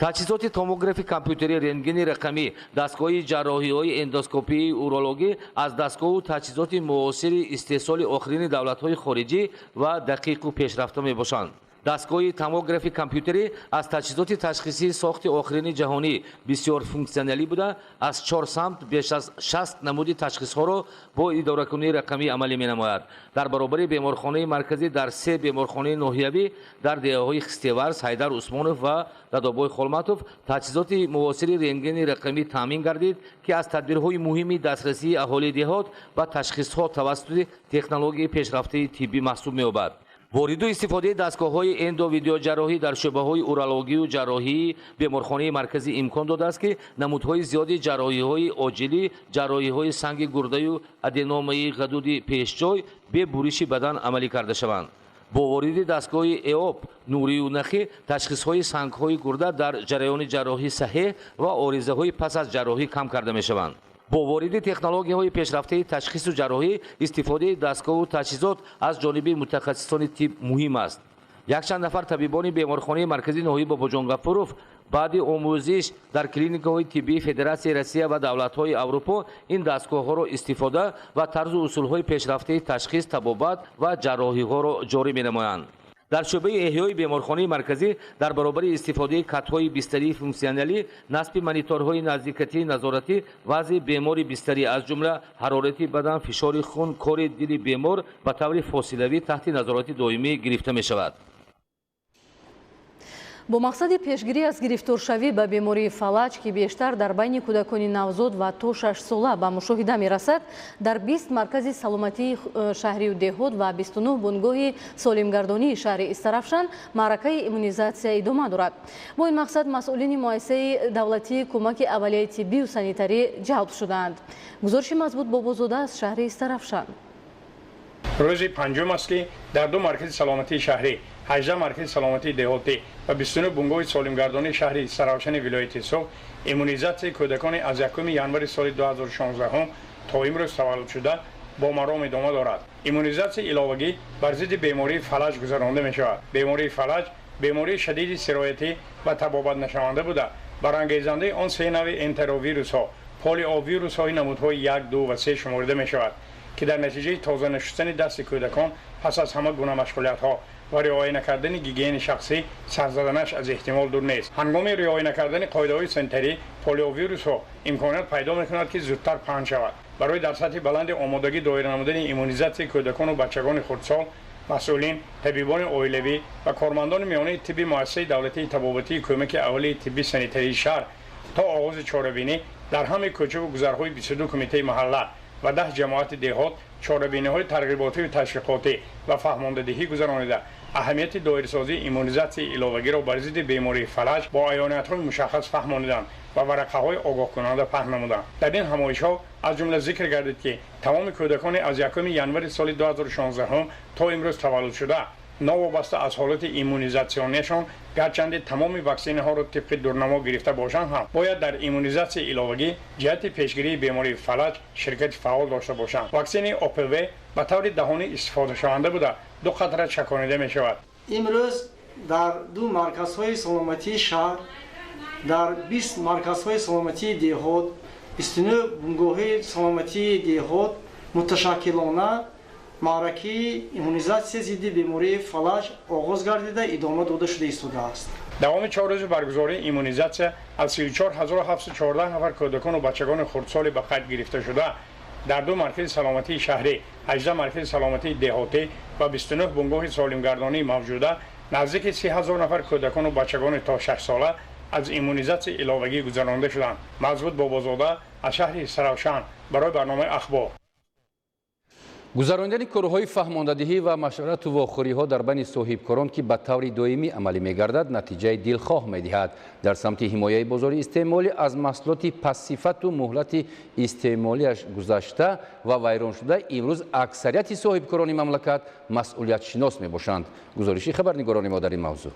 Speaker 15: تجهیزات توموگرافی کامپیوتری رنگین رقمی، دستگاه جراحی‌های اندوسکوپی اورولوژی از دستگاه و تجهیزات معاصر استحصال آخرین دولت‌های خارجی و دقیق و پیشرفته میباشند. دستگاه توموگرافی کامپیوتری از تجهیزات تشخیصی ساخت آخرین جهانی بسیار فونکسیونالی بوده از 4 سمت بیش از 60 نمود تشخیص‌ها را با اداره‌کنی رقمی عملی می‌نماید. در برابر بیمارخانه مرکزی در 3 بیمارخانه ناحیوی در دهه‌های خستیورز، حیدر عثمانوف و دادابای خلمتوف تجهیزات معاصر رنگین رقمی تامین گردید که از تدبیرهای مهمی دسترسی اهالی دهات و تشخیص‌ها توسط تکنولوژی پیشرفته طبی محسوب می‌یابد. وارد و استفاده دستگاه‌های اندو ویدیو جراحی در شعبه‌های اورولوژی و جراحی بیمارخانه مرکزی امکان داده است که نمودهای زیادی جراحی‌های عاجلی، جراحی‌های سنگ گرده و ادنومای غدود پیشجای به برش بدن عملی کرده شوند. با وارد دستگاه ایوپ نوری و نخی تشخیص‌های سنگ‌های گرده در جریان جراحی صحیح و عارضه‌های پس از جراحی کم کرده می‌شوند. با وارد تکنولوژی‌های پیشرفته تشخیص و جراحی استفاده دستگاه و تجهیزات از جانب متخصصان طب مهم است. یک چند نفر طبیبان بیمارخانه مرکزی ناحیه باباجان غفوروف بعد آموزش در کلینیک‌های طبی فدراسیون روسیه و دولت‌های اروپا این دستگاه‌ها را استفاده و طرز و اصول‌های پیشرفته تشخیص طبابت و جراحی‌ها را جاری می‌نمایند. در شعبه احیای بیمارخانه مرکزی در برابر استفاده کت‌های بستری فونکسیونالی، نصب مانیتورهای نزدیکیتی نظارتی، وضع بیماری بستری از جمله حرارت بدن، فشار خون، کار دل بیمار به طور فاصله‌ای تحت نظارت دائمی گرفته می‌شود.
Speaker 1: با مقصد پیشگیری از گرفتارشوی به بیماری فلج که بیشتر در بین کودکان نوزاد و تا 6 ساله به مشاهده می‌رسد، در 20 مرکز سلامتی شهری و دهات و 29 بنگاه سالمگردانی شهر استرافشان معرکه ایمونیزاسیون ادامه دارد. با این مقصد مسئولین مؤسسه دولتی کمک اولیه طبی و سانیتری جلب شدند. گزارش مضبوط بابازاده از شهر استرافشان.
Speaker 16: روز پنجم است که در 2 مرکز سلامتی شهری، 18 مرکز سلامتی دهاتی و 29 بنگاه سالمگردانی شهر استرافشان ولایت سو ایمونیزاسیون کودکان از 1 ینوار سال 2016 تا امروز تولد شده با مرام ادامه دارد. ایمونیزاسیون علاوگی بر ضد بیماری فلج گذرانده می شود. بیماری فلج بیماری شدید سرایتی و تبابت نشونده بوده. برانگیزنده آن سه نوع انتروویروس ها پولیو ویروس های نمودهای 1، 2 و 3 شمرده می شود که در نتیجه تازه نشستن دست کودکان پس از همه گونه مشغولیت ها و رعایت نکردن گیگین شخصی سر زدنش از احتمال دور نیست. هنگام رعایت نکردن قاعده‌های سنتری پولیو ویروس ها امکانات پیدا می‌کند که زودتر پهن شود. برای در سطح بلند آمادگی دایر نمودن ایمونیزاسیون کودکان و بچگان خردسال، مسئولین، طبیبان اولیوی و کارمندان میانه طبی مؤسسه دولتی تبابتی کمک اولیه طبی سانیتری شهر تا آغاز چاره‌بینی در همه کوچه و گذرهای 22 کمیته محله و 10 جماعت دهات چاره‌بینی‌های ترغیباتی و تشویقاتی و فهماندهی گذرانیده. اهمیت دایره‌سازی ایمونیزاسیون علاوگی را بر ضد بیماری فلج با عیانیت‌های مشخص فهماندند و ورقه‌های آگاه کننده پهن نمودند. در این همایش‌ها از جمله ذکر گردید که تمام کودکان از 1 ژانویه سال 2016 تا امروز تولد شده نوابسته از حالت ایمونیزاسیونشان گرچند تمام واکسن ها را طبق دورنما گرفته باشند هم باید در ایمونیزاسیون علاوگی جهت پیشگیری بیماری فلج شرکت فعال داشته باشند. واکسن OPV به طور دهانی استفاده شونده بوده 2 قطره چکانیده می شود.
Speaker 17: امروز در 2 مرکزهای سلامتی شهر در 20 مرکزهای سلامتی دهات 29 بنگاه‌های سلامتی دهات متشکلانه معرکه ایمونیزاسیون ضد بیماری فلج آغاز گردیده ادامه داده شده ایستاده است.
Speaker 16: دوام 4 روز برگزاری ایمونیزاسیون از 34714 نفر کودکان و بچگان خردسال به قید گرفته شده در 2 مرکز سلامتی شهری، 18 مرکز سلامتی دهاتی و 29 بنگاه سالمگردانی موجوده نزدیک 30,000 نفر کودکان و بچگان تا 6 ساله از ایمونیزاسیون علاوگی گذرانده شدند. مزبوط بابازاده از شهر سراوشان برای برنامه اخبار.
Speaker 2: گذراندن کارهای فهماندهی و مشورت و واخوری‌ها در بین صاحبکاران که به طور دائمی عملی می‌گردد نتیجه دلخواه می‌دهد. در سمت حمایت بازار استعمالی از محصولات پس‌صفت و مهلت استعمالیش گذشته و ویران شده امروز اکثریت صاحبکاران مملکت مسئولیت شناس می‌باشند. گزارشی خبرنگاران ما در این موضوع.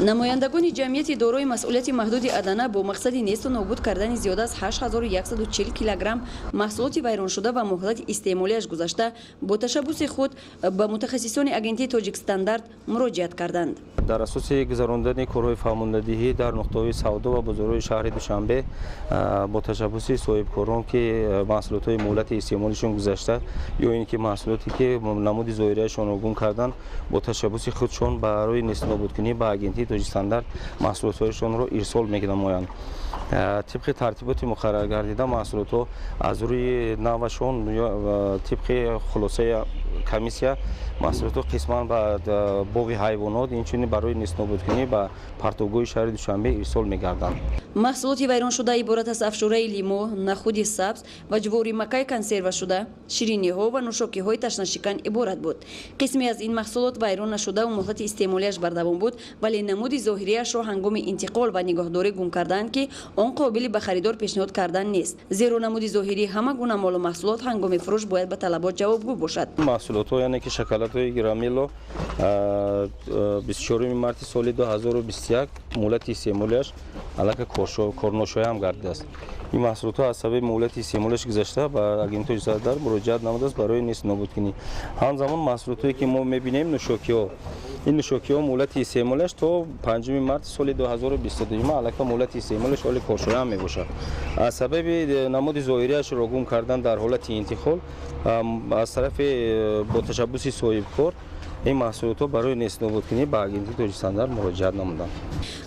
Speaker 18: намояндагони ҷамъияти дорои масъулияти маҳдуди адана бо мақсади несту нобуд кардани зиёда аз 8140 килограмм маҳсулоти вайроншуда ва муҳлати истеъмолияш гузашта бо ташаббуси худ ба мутахассисони агентии тоҷикстандарт муроҷиат карданд.
Speaker 19: дар асоси гузарондани корҳои фаҳмондадиҳӣ дар нуқтаҳои савдо ва бозорҳои шаҳри душанбе бо ташаббуси соҳибкорон ки маҳсулотҳои муҳлати истеъмолишон гузашта ё ин ки маҳсулоте ки намуди зоҳирияшон огум карданд бо ташаббуси худшон барои нестунобудкунӣ ба агентии тоҷикстандарт маҳсулотҳояшонро ирсол менамоянд. طبق ترتیبات مقرر گردیده محصولات از روی نوشون طبق خلاصه کمیسیا محصولات قسمان به باغ حیوانات اینچنین برای نیست نابودکنی به پرتوگوی شهر دوشنبه ارسال می‌گردند.
Speaker 18: محصولات ویران شده عبارت از افشوره لیمو، نخود سبز و جواری مکای کنسرو شده، شیرینی‌ها و نوشاکی‌های تشنه‌شکن عبارت بود. قسمی از این محصولات ویران نشده و مهلت استعمالیش بردوام بود، ولی نمود ظاهریش را هنگام انتقال و نگهداری گم کردند که آن قابل به خریدار پیشنهاد کردن نیست. زیرا نمود ظاهری همه گونه مال و محصولات هنگام فروش باید به طلبات جوابگو باشد.
Speaker 19: محصولات یعنی که شکلات‌های گرامیلو 24 مارس سال 2021 مهلت استعمالیش علاقه کورنوشای هم گردیده است. این محصولات از سبب مهلت استعمالش گذشته به اگنتوی زادار مراجعت نموده است برای نیست نابودکنی. همزمان محصولاتی که ما می‌بینیم نوشاکی‌ها این نوشاکی‌ها مهلت استعمالش تا 5 مارس سال 2022 علاقه مهلت استعمالش حال کورشوی هم میباشد. از سبب نمود ظاهریش را گم کردن در حالت انتقال از طرف با تشبوس صاحبکار این محصولات برای نیست نابودکنی به اگنتوی توجیه‌سازی مراجعت نمودند.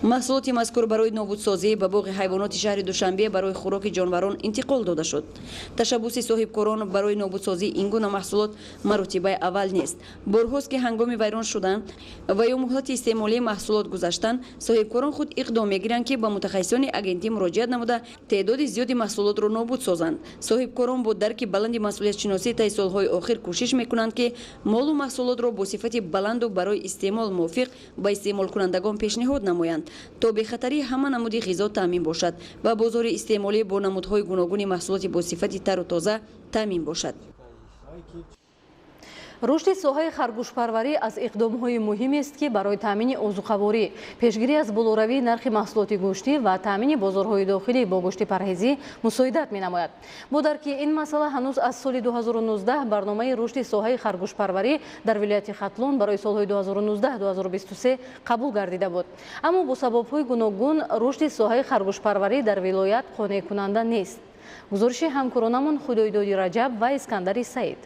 Speaker 18: محصولات مذکور برای نابودسازی به باغ حیوانات شهر دوشنبه برای خوراک جانوران انتقال داده شد. تشبوس صاحبکاران برای نابودسازی این گونه محصولات مرتبه اول نیست. برهاست که هنگام ویران شدن و یا مهلت استعمالی محصولات گذاشتن صاحبکاران خود اقدام میگیرند که به متخصصان اگنتی مراجعت نموده تعداد زیادی محصولات را نابود سازند. صاحبکاران با درک بلند مسئولیت شناسی طی سالهای آخر کوشش میکنند که مال و محصولات را با صفت بلند و برای استعمال موافق به استعمال کنندگان پیشنهاد نمایند تا به خطری همه نمود غذا تامین باشد و بازار استعمالی با نمودهای گوناگون محصولات با صفت تر و تازه تامین باشد.
Speaker 1: рушди соҳаи харгӯшпарварӣ аз иқдомҳои муҳиме аст ки барои таъмини озуқаворӣ, пешгирӣ аз болоравии нархи маҳсулоти гӯштӣ ва таъмини бозорҳои дохилӣ бо гӯшти парҳезӣ мусоидат менамояд. бо дарки ин масъала ҳанӯз аз соли 2019 барномаи рушди соҳаи харгӯшпарварӣ дар вилояти Хатлон барои солҳои 2019-2023 қабул гардида буд. аммо бо сабабҳои гуногун рушди соҳаи харгӯшпарварӣ дар вилоят қонеъкунанда нест. гузориши ҳамкоронамон Худоидоди Раҷаб ва Искандари Саид.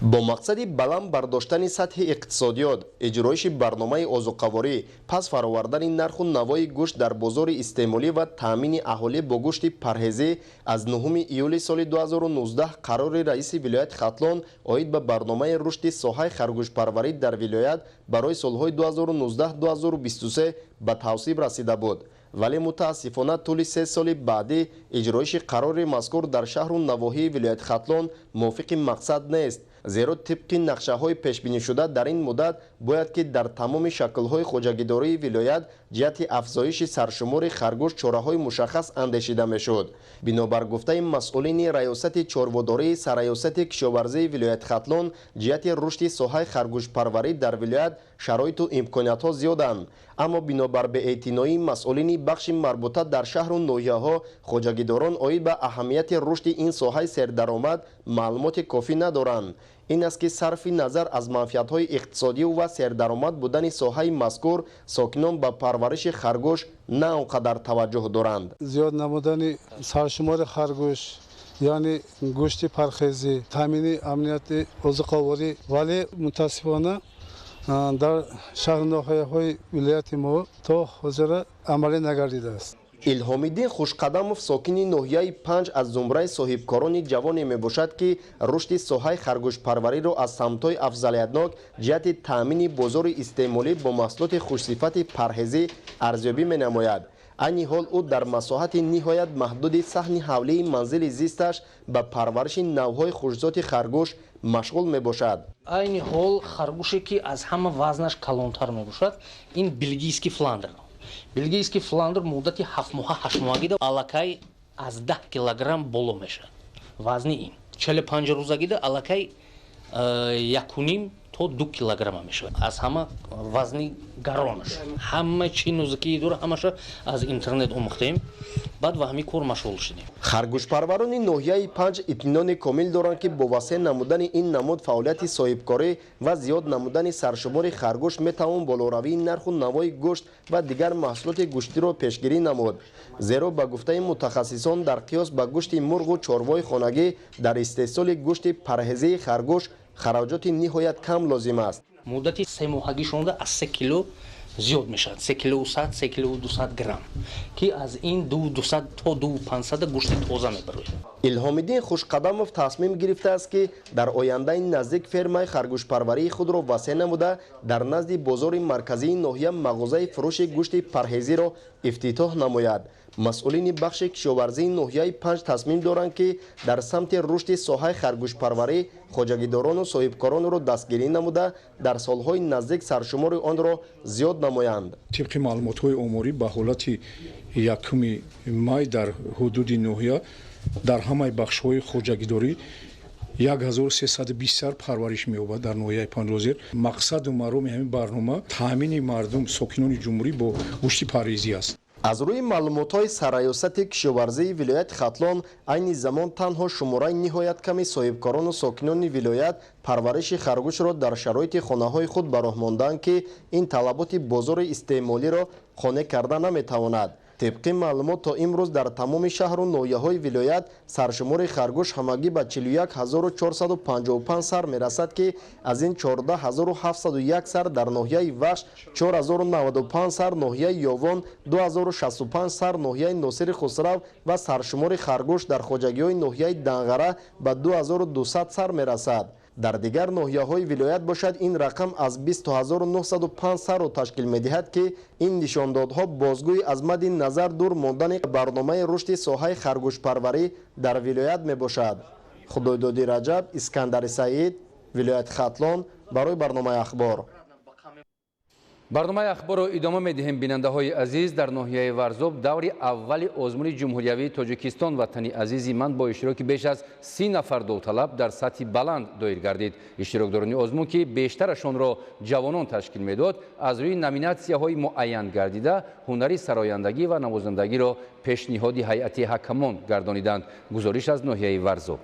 Speaker 20: бо мақсади баланд бардоштани сатҳи иқтисодиёт, иҷроиши барномаи озуқаворӣ, пас фаровардани нарху навои гӯшт дар бозори истеъмолӣ ва таъмини аҳолӣ бо гӯшти парҳезӣ аз 9 июли соли 2019 қарори раиси вилояти Хатлон оид ба барномаи рушди соҳаи харгӯшпарварӣ дар вилоят барои солҳои 2019-2023 ба тавсиб расида буд. вале мутаассифона тӯли 3 соли баъдӣ иҷроиши қарори мазкур дар шаҳру навоҳии вилояти Хатлон мувофиқи мақсад нест, зеро тибқи нақшаҳои пешбинишуда дар ин муддат бояд ки дар тамоми шаклҳои хоҷагидории вилоят ҷиҳати афзоиши саршумори харгӯш чораҳои мушаххас андешида мешуд. бинобар гуфтаи масъулини раёсати чорводории сарраёсати кишоварзии вилояти Хатлон ҷиҳати рушди соҳаи харгӯшпарварӣ дар вилоят шароиту имкониятҳо зиёданд, аммо бинобар беэътиноии масъулини бахши марбута дар шаҳру ноҳияҳо хоҷагидорон оид ба аҳамияти рушди ин соҳаи сердаромад маълумоти кофӣ надоранд. ин аст ки сарфи назар аз манфиатҳои иқтисодию ва сердаромад будани соҳаи мазкур сокинон ба парвариши харгӯш на он қадар таваҷҷӯҳ доранд.
Speaker 21: зиёд намудани саршумори харгӯш, яъне гӯшти пархезӣ, таъмини амнияти озуқаворӣ, вале мутаассифона дар шаҳру ноҳияҳои вилояти мо то ҳозира амалӣ нагардидааст.
Speaker 20: илҳомиддин хушқадамов сокини ноҳияи 5 аз зумраи соҳибкорони ҷавоне мебошад ки рушди соҳаи харгӯшпарвариро аз самтҳои афзалиятнок ҷиҳати таъмини бозори истеъмолӣ бо маҳсулоти хушсифати парҳезӣ арзёбӣ менамояд. айни ҳол ӯ дар масоҳати ниҳоят маҳдуди саҳни ҳавлии манзили зисташ ба парвариши навъҳои хушзоти харгӯш машғул мебошад.
Speaker 22: айни ҳол харгӯше ки аз ҳама вазнаш калонтар мебошад, ин белгийский фландр. белгийский фландр муддати 7 моҳа 8 моҳагида аллакай аз 10 килограмм боло мешавад. вазни ин 45 рӯзагида аллакай 1.5 то 2 килограмма мешавад. аз ҳама вазни гаронаш ҳама чи нозукии дора ҳамаша аз интернет омӯхтем, баъд ва ҳамин кор машғул шудем.
Speaker 20: харгӯшпарварони ноҳияи 5 итминони комил доранд ки бо васеъ намудани ин намуд фаъолияти соҳибкорӣ ва зиёд намудани саршумори харгӯш метавон болоравии нарху навои гӯшт ва дигар маҳсулоти гӯштиро пешгирӣ намуд. зеро ба гуфтаи мутахассисон дар қиёс ба гӯшти мурғу чорвои хонагӣ дар истеҳсоли гӯшти парҳезии харгӯш хароҷоти ниҳоят кам лозим аст.
Speaker 22: муддати 3 моҳагӣ шунда аз 3 кило зиёд мешавад, 3 кило 100, 3 кило 200 грамм, ки аз ин 200 то 2500 гӯшти тоза мебарояд.
Speaker 20: илҳомиддин хушқадамов тасмим гирифтааст ки дар ояндаи наздик фермаи харгӯшпарварии худро васеъ намуда дар назди бозори марказии ноҳия мағозаи фурӯши гӯшти парҳезиро ифтитоҳ намояд. масъулини бахши кишоварзии ноҳияи 5 тасмим доранд ки дар самти рушди соҳаи харгӯшпарварӣ хоҷагидорону соҳибкоронро дастгирӣ намуда дар солҳои наздик саршумори онро зиёд намоянд.
Speaker 12: тибқи маълумотҳои оморӣ ба ҳолати 1 май дар ҳудуди ноҳия дар ҳамаи бахшҳои хоҷагидорӣ 1320 сар парвариш меёбад дар ноҳияи Панҷозер. мақсаду мароми ҳамин барнома таъмини мардум сокинони ҷумҳурӣ бо гӯшти парҳезӣ аст.
Speaker 20: аз рӯи маълумотҳои сарраёсати кишоварзии вилояти Хатлон айни замон танҳо шумораи ниҳоят ками соҳибкорону сокинони вилоят парвариши харгӯшро дар шароити хонаҳои худ ба роҳ монданд ки ин талаботи бозори истеъмолиро қонеъ карда наметавонад. тибқи маълумот то имрӯз дар тамоми шаҳру ноҳияҳои вилоят саршумори харгӯш ҳамагӣ ба 41455 сар мерасад ки аз ин 14701 сар дар ноҳияи вахш, 4095 сар ноҳияи ёвон, 2065 сар ноҳияи носири хусрав ва саршумори харгӯш дар хоҷагиҳои ноҳияи Данғара ба 2200 сар мерасад. дар дигар ноҳияҳои вилоят бошад ин рақам аз 20905 сарро ташкил медиҳад ки ин нишондодҳо бозгӯи аз мадди назар дур мондани барномаи рушди соҳаи харгӯшпарварӣ дар вилоят мебошад. Худоидоди Раҷаб, Искандари Саид, вилояти Хатлон барои барномаи ахбор.
Speaker 2: барномаи ахборро идома медиҳем. бинандаҳои азиз, дар ноҳияи варзоб даври аввали озмуни ҷумҳуриявии тоҷикистон ватани азизи ман бо иштироки беш аз 30 нафар довталаб дар сатҳи баланд доир гардид. иштирокдорони озмун ки бештарашонро ҷавонон ташкил медод, аз рӯи номинатсияҳои муайян гардида ҳунари сарояндагӣ ва навозандагиро пешниҳоди ҳайати ҳакамон гардониданд. гузориш аз ноҳияи варзоб.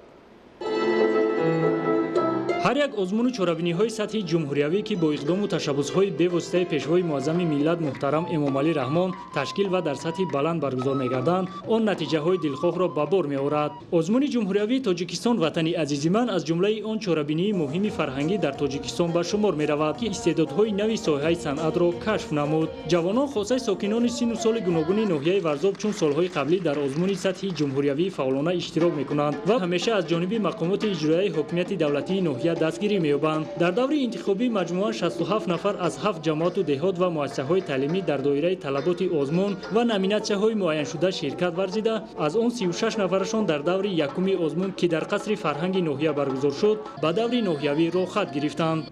Speaker 3: ҳар як озмуну чорабиниҳои сатҳи ҷумҳуриявӣ ки бо иқдому ташаббусҳои бевоситаи пешвои муаззами миллат муҳтарам Эмомалӣ Раҳмон ташкил ва дар сатҳи баланд баргузор мегарданд, он натиҷаҳои дилхоҳро ба бор меорад. озмуни ҷумҳуриявии тоҷикистон ватани азизи ман аз ҷумлаи он чорабинии муҳими фарҳангӣ дар тоҷикистон ба шумор меравад, ки истеъдодҳои нави соҳаи санъатро кашф намуд. ҷавонон хосаи сокинони сину соли гуногуни ноҳияи варзоб чун солҳои қаблӣ дар озмуни сатҳи ҷумҳуриявӣ фаъолона иштирок мекунанд ва ҳамеша аз ҷониби мақомоти иҷроияи ҳокимияти давлатии ноҳия дастгирӣ меёбанд. дар даври интихобӣ маҷмуан 67 нафар аз 7 ҷамоату деҳот ва муассисаҳои таълимӣ дар доираи талаботи озмун ва номинатсияҳои муайяншуда ширкат варзида, аз он 36 нафарашон дар даври якуми озмун ки дар қасри фарҳанги ноҳия баргузор шуд, ба даври ноҳиявӣ рохат гирифтанд.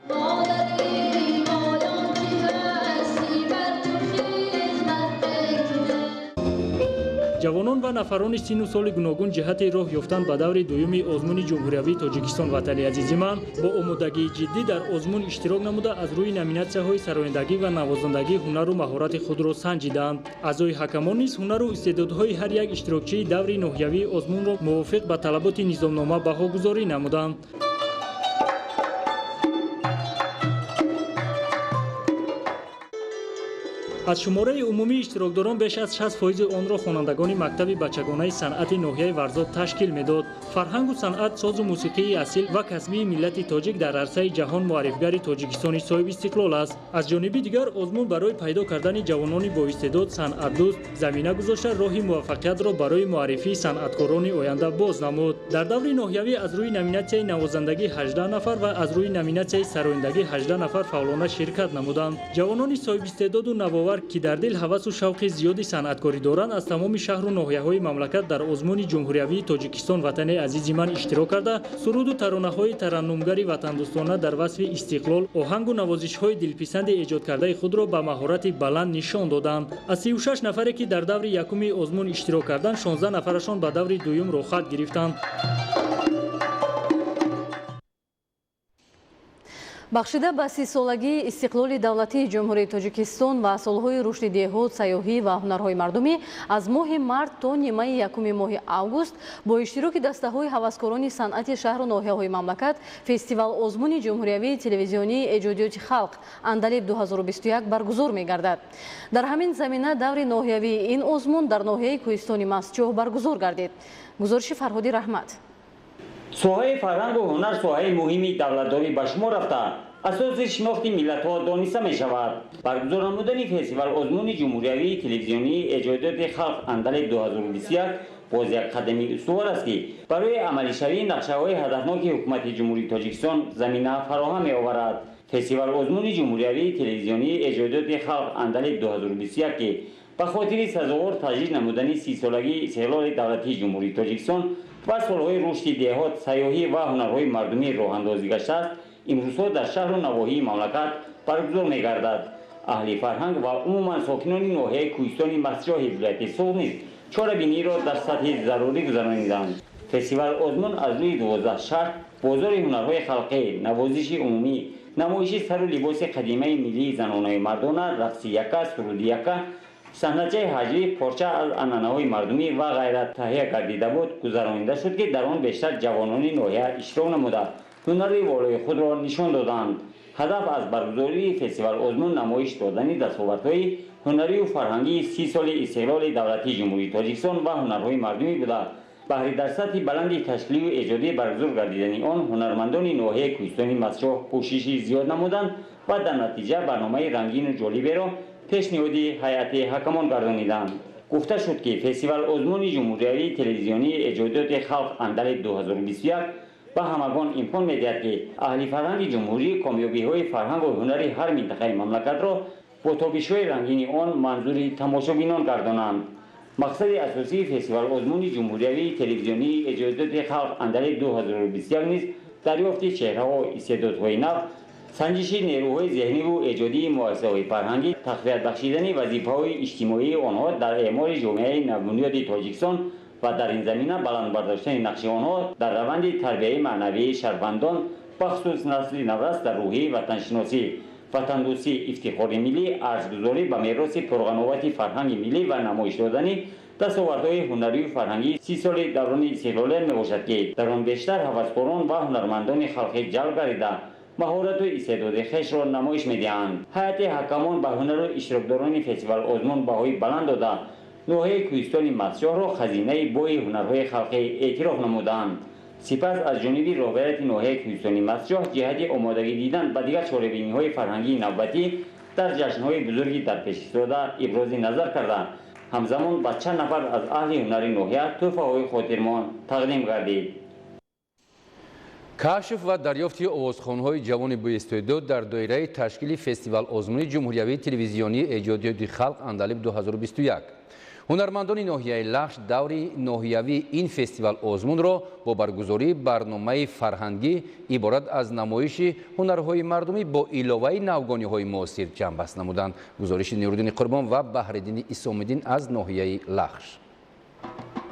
Speaker 3: ҷавонон ва нафарони сину соли гуногун ҷиҳати роҳ ёфтан ба даври дуюми озмуни ҷумҳуриявии тоҷикистон ватани азизи ман бо омодагии ҷиддӣ дар озмун иштирок намуда аз рӯи номинатсияҳои сарояндагӣ ва навозандагӣ ҳунару маҳорати худро санҷиданд. аъзои ҳакамон низ ҳунару истеъдодҳои ҳар як иштирокчии даври ноҳиявии озмунро мувофиқ ба талаботи низомнома баҳогузорӣ намуданд. аз шумораи умумии иштирокдорон беш аз 60% онро хонандагони мактаби бачагонаи санъати ноҳияи варзоб ташкил медод. фарҳангу санъат, созу мусиқии асил ва касбии миллати тоҷик дар арсаи ҷаҳон муаррифгари Тоҷикистони соҳиб истиқлол аст. аз ҷониби дигар озмун барои пайдо кардани ҷавонони боистеъдод санъатдӯст замина гузошта роҳи муваффақиятро барои муаррифии санъаткорони оянда боз намуд. дар даври ноҳиявӣ аз рӯи номинатсияи навозандагӣ 18 нафар ва аз рӯи номинатсияи сарояндагӣ 18 нафар фаъолона ширкат намуданд. ҷавонони соҳибистеъдоду навовар ки дар дил ҳавасу шавқи зиёди санъаткорӣ доранд, аз тамоми шаҳру ноҳияҳои мамлакат дар озмуни ҷумҳуриявии тоҷикистон ватани азизи ман иштирок карда, суруду таронаҳои тараннумгари ватандӯстона дар васфи истиқлол, оҳангу навозишҳои дилписанди эҷодкардаи худро ба маҳорати баланд нишон доданд. аз 36 нафаре ки дар даври якуми озмун иштирок карданд, 16 нафарашон ба даври дуюм рохат гирифтанд.
Speaker 1: бахшида ба 30-солагии истиқлоли давлатии ҷумҳурии тоҷикистон ва солҳои рушди деҳот, сайёҳӣ ва ҳунарҳои мардумӣ аз моҳи март то нимаи якуми моҳи август бо иштироки дастаҳои ҳаваскорони санъати шаҳру ноҳияҳои мамлакат фестивал озмуни ҷумҳуриявии телевизионии эҷодиёти халқ Андалиб 2021 баргузор мегардад. дар ҳамин замина даври ноҳиявии ин озмун дар ноҳияи кӯҳистони Мастчоҳ баргузор гардид. гузориши Фарҳоди Раҳмат.
Speaker 4: соҳаи фарҳангу ҳунар соҳаи муҳими давлатдорӣ ба шумор рафта асоси шинохти миллатҳо дониста мешавад. баргузор намудани фестивал озмуни ҷумҳуриявии телевизионии эҷодиёти халқ Андалиб 2021 боз як қадами устувор аст, ки барои амалишавии нақшаҳои ҳадафноки ҳукумати ҷумҳурии Тоҷикистон замина фароҳам меоварад. фестивал озмуни ҷумҳуриявии телевизионии эҷодиёти халқ Андалиб 2021 ки ба хотири сазовор таҷдид намудани 30-солагии истиқлоли давлатии ҷумҳурии Тоҷикистон ва солҳои рушди деҳот, сайёҳӣ ва ҳунарҳои мардумӣ роҳандозӣ гашта, имрӯзҳо дар шаҳру навоҳии мамлакат баргузор мегардад. аҳли фарҳанг ва умуман сокинони ноҳияи кӯҳистони Мастчоҳи вилояти Суғд низ чорабиниро дар сатҳи зарурӣ гузарониданд. фестивал озмун аз рӯи 12 шаҳр, бозори ҳунарҳои халқӣ, навозиши умумӣ, намоиши сару либоси қадимаи миллии занонаи мардона, рақси яка, суруди яка, саҳначаи ҳаҷвӣ, порча аз анъанаҳои мардумӣ ва ғайра таҳия гардида буд, гузаронида шуд, ки дар он бештар ҷавонони ноҳия иштирок намуда ҳунари волои худро нишон доданд. ҳадаф аз баргузории фестивал озмун намоиш додани дастовардҳои ҳунарию фарҳангии 30 соли истиқлоли давлатии ҷумҳурии Тоҷикистон ва ҳунарҳои мардумӣ буда, баҳри дар сатҳи баланди ташкилию эҷодӣ баргузор гардидани он ҳунармандони ноҳияи кӯҳистони Мастчоҳ кӯшиши зиёд намуданд ва дар натиҷа барномаи рангину ҷолиберо пешниҳоди ҳайати ҳакамон гардониданд. гуфта шуд, ки фестивал озмуни ҷумҳуриявии телевизионии эҷодиёти халқ Андалиб 2021 ба ҳамагон имкон медиҳад, ки аҳли фарҳанги ҷумҳурӣ комёбиҳои фарҳангу ҳунари ҳар минтақаи мамлакатро бо табишҳои рангини он манзури тамошобинон гардонанд. мақсади асосии фестивал озмуни ҷумҳуриявии телевизионии эҷодиёти халқ Андалиб 2021 низ дарёфти чеҳраҳо, истеъдодҳои нав санҷиши нерӯҳои зеҳниву эҷодии муассисаҳои фарҳангӣ тақвият бахшидани вазифаҳои иҷтимоии онҳо дар эъмори ҷомеаи навбунёди тоҷикистон ва дар ин замина баландбардоштани нақши онҳо дар раванди тарбияи маънавии шарфандон бахусус насли наврас дар рӯҳии ватаншиносӣ ватандӯстӣ ифтихори миллӣ арзгузорӣ ба мероси пурғановати фарҳанги миллӣ ва намоиш додани дастовардҳои ҳунарию фарҳангии 30 соли даврони истиқлолият мебошад ки дар он бештар ҳаваскорон ва ҳунармандони халқӣ ҷалб гардида маҳорату истеъдоди хешро намоиш медиҳанд. ҳайати ҳакамон ба ҳунару иштирокдорони фестивал озмун баҳои баланд дода ноҳияи кӯҳистони мастҷоҳро хазинаи бои ҳунарҳои халқӣ эътироф намуданд. сипас аз ҷониби роҳбарияти ноҳияи кӯҳистони мастҷоҳ ҷиҳати омодагӣ дидан ба дигар чорабиниҳои фарҳангии навбатӣ дар ҷашнҳои бузурги дар пеш истода ибрози назар карда ҳамзамон ба чанд нафар аз аҳли ҳунари ноҳия тӯҳфаҳои хотирмон тақдим гардид.
Speaker 2: кашф ва дарёфти овозхонҳои ҷавони боистеъдод дар доираи ташкили фестивал озмуни ҷумҳуриявии телевизионии эҷодиёти халқ Андалиб 2021. ҳунармандони ноҳияи лахш даври ноҳиявии ин фестивал озмунро бо баргузории барномаи фарҳангӣ иборат аз намоиши ҳунарҳои мардумӣ бо иловаи навгониҳои муосир ҷамъбаст намуданд. гузориши Нуруддини Қурбон ва Баҳриддини Исомиддин аз ноҳияи лахш.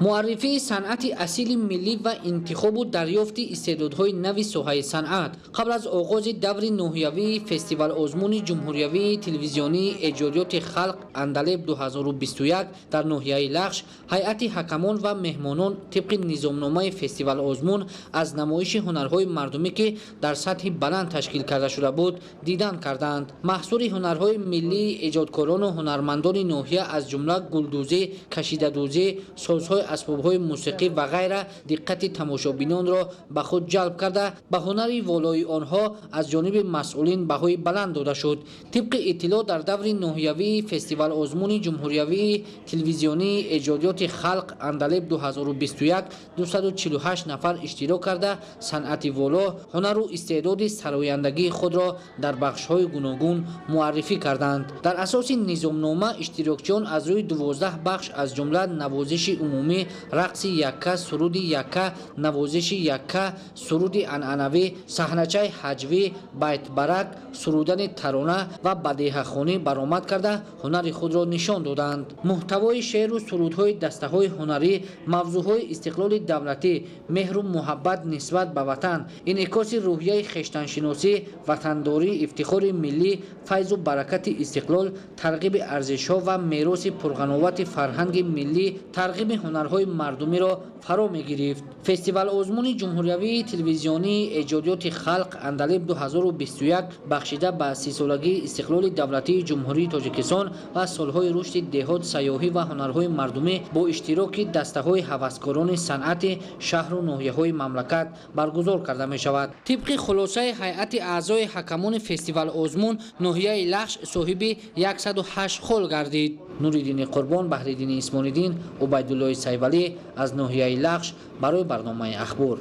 Speaker 6: муаррифии санъати асили миллӣ ва интихобу дарёфти истеъдодҳои нави соҳаи санъат қабл аз оғози даври ноҳиявии фестивал озмуни ҷумҳуриявии телевизионии эҷодиёти халқ Андалеб 2021 дар ноҳияи лахш ҳайати ҳакамон ва меҳмонон тибқи низомномаи фестивал озмун аз намоиши ҳунарҳои мардумӣ ки дар сатҳи баланд ташкил карда шуда буд дидан карданд. маҳсури ҳунарҳои миллии эҷодкорону ҳунармандони ноҳия аз ҷумла гулдӯзӣ, кашидадӯзӣ, созҳои асбобҳои мусиқӣ ва ғайра диққати тамошобинонро ба худ ҷалб карда ба ҳунари волои онҳо аз ҷониби масъулин баҳои баланд дода шуд. тибқи иттилоъ дар даври ноҳиявии фестивал озмуни ҷумҳуриявии телевизионии эҷодиёти халқ Андалеб 2021 248 нафар иштирок карда санъати воло, ҳунару истеъдоди сарояндагии худро дар бахшҳои гуногун муаррифӣ карданд. дар асоси низомнома иштирокчиён аз рӯи 12 бахш аз ҷумла навозиши умумӣ, рақси якка, суруди якка, навозиши якка, суруди анъанавӣ, саҳначаи ҳаҷвӣ, байтбарак, сурудани тарона ва бадеҳахонӣ баромад карда ҳунари худро нишон доданд. муҳтавои шеъру сурудҳои дастаҳои ҳунарӣ, мавзӯъҳои истиқлоли давлатӣ, меҳру муҳаббат нисбат ба ватан, инъикоси рӯҳияи хештаншиносӣ, ватандорӣ, ифтихори миллӣ, файзу баракати истиқлол, тарғиби арзишҳо ва мероси пурғановати фарҳанги миллӣ, тарғиби ҳунарҳои мардумиро фаро мегирифт. фестивал озмуни ҷумҳуриявии телевизионии эҷодиёти халқ Андалеб 2021 бахшида ба 30-солагии истиқлоли давлатии ҷумҳурии Тоҷикистон ва солҳои рушди деҳот, сайёҳӣ ва ҳунарҳои мардумӣ бо иштироки дастаҳои ҳаваскорони санъати шаҳру ноҳияҳои мамлакат баргузор карда мешавад. тибқи хулосаи ҳайати аъзои ҳакамони фестивал озмун ноҳияи лахш соҳиби 108 хол гардид. Нуриддини Қурбон, Баҳриддини Исмониддин, Убайдуллои Сайвалӣ аз ноҳияи лахш барои барномаи ахбор.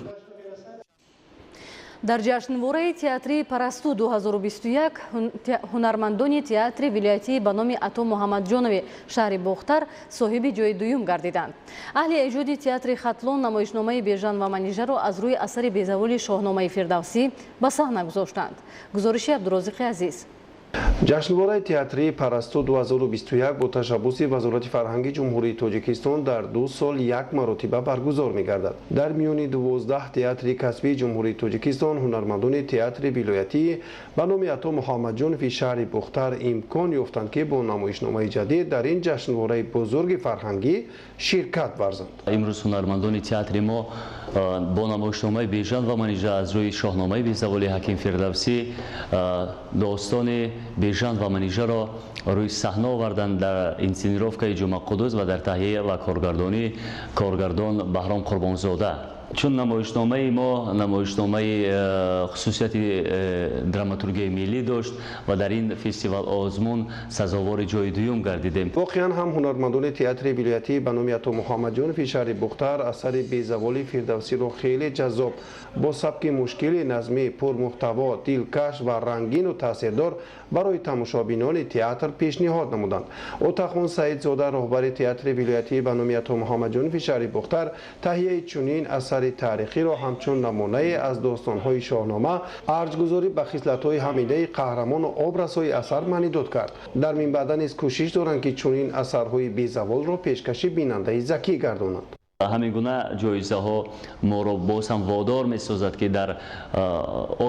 Speaker 1: дар ҷашнвораи театри Парасту 2021 ҳунармандони театри вилоятӣ ба номи Ато Муҳаммадҷонови шаҳри Бохтар соҳиби ҷои дуюм гардиданд. аҳли эҷоди театри Хатлон намоишномаи Бежан ва Манижаро аз рӯи асари безаволи Шоҳномаи Фирдавсӣ ба саҳна гузоштанд. гузориши Абдурозиқи Азиз.
Speaker 5: ҷашнвораи театрии Парасту 2021 бо ташаббуси Вазорати фарҳанги ҷумҳурии Тоҷикистон дар 2 сол як маротиба баргузор мегардад. дар миёни 12 театри касбии ҷумҳурии Тоҷикистон ҳунармандони театри вилоятӣ ба номи Ато Муҳаммадҷонови шаҳри Бухтар имкон ёфтанд ки бо намоишномаи ҷадид дар ин ҷашнвораи бузурги фарҳангӣ ширкат варзанд.
Speaker 8: имрӯз ҳунармандони театри мо бо намоишномаи Бежан ва Манижа аз рӯи Шоҳномаи безаволи Ҳаким Фирдавсӣ достони Бежан ва Манижаро рӯи саҳна оварданд дар инсценировкаи Ҷумъа Қудус ва дар таҳия ва коргардони коргардон Баҳром Қурбонзода. чун намоишномаи мо намоишномаи хусусияти драматургияи миллӣ дошт ва дар ин фестивал озмун сазовори ҷои дуюм гардидем.
Speaker 5: воқеан ҳам ҳунармандони театри вилоятӣ ба номи Ато Муҳаммадҷонови шаҳри Бухтар асари безаволи Фирдавсиро хеле ҷаззоб бо сабки мушкили назмӣ, пурмуҳтаво, дилкаш ва рангину таъсирдор барои тамошобинони театр пешниҳод намуданд. Отахон Саидзода, роҳбари театри вилоятӣ ба номи Ато Муҳаммадҷонови шаҳри Бухтар, таҳияи чунин асари асари таърихиро ҳамчун намунае аз достонҳои шоҳнома арҷгузорӣ ба хислатҳои ҳамидаи қаҳрамону образҳои асар маънидод кард. дар минбаъда низ кӯшиш доранд ки чунин асарҳои безаволро пешкаши бинандаи закӣ гардонанд.
Speaker 8: ҳамин гуна ҷоизаҳо моро боз ҳам водор месозад ки дар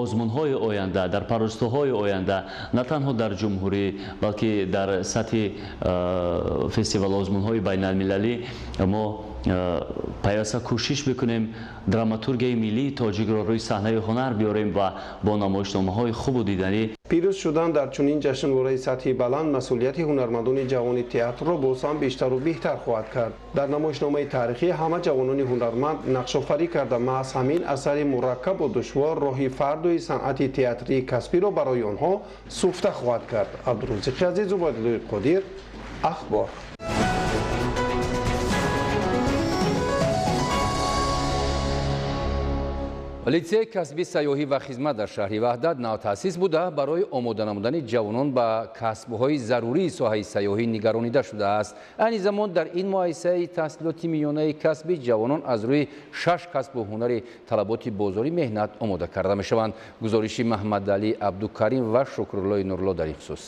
Speaker 8: озмунҳои оянда, дар паростуҳои оянда, на танҳо дар ҷумҳурӣ, балки дар сатҳи фестивал озмунҳои байналмилалӣ мо пайваста кӯшиш бикунем драматургияи миллии тоҷикро рӯи саҳнаи ҳунар биёрем ва бо намоишномаҳои хубу диданӣ
Speaker 5: пирӯз шудан дар чунин ҷашнвораи сатҳи баланд масъулияти ҳунармандони ҷавони театрро боз ҳам бештару беҳтар хоҳад кард. дар намоишномаи таърихӣ ҳама ҷавонони ҳунарманд нақшофарӣ карда маҳз ҳамин асари мураккабу душвор роҳи фардуи санъати театрии касбиро барои онҳо суфта хоҳад кард. абдурозиқи азизу бодилои қодир, ахбор.
Speaker 2: лицеи касби сайёҳӣ ва хизмат дар шаҳри ваҳдат навтаъсис буда барои омода намудани ҷавонон ба касбҳои зарурии соҳаи сайёҳӣ нигаронида шудааст. айни замон дар ин муассисаи таҳсилоти миёнаи касби ҷавонон аз рӯи 6 касбу ҳунари талаботи бозори меҳнат омода карда мешаванд. гузориши маҳмадалӣ абдукарим ва шукруллои нурло дар ин хусус.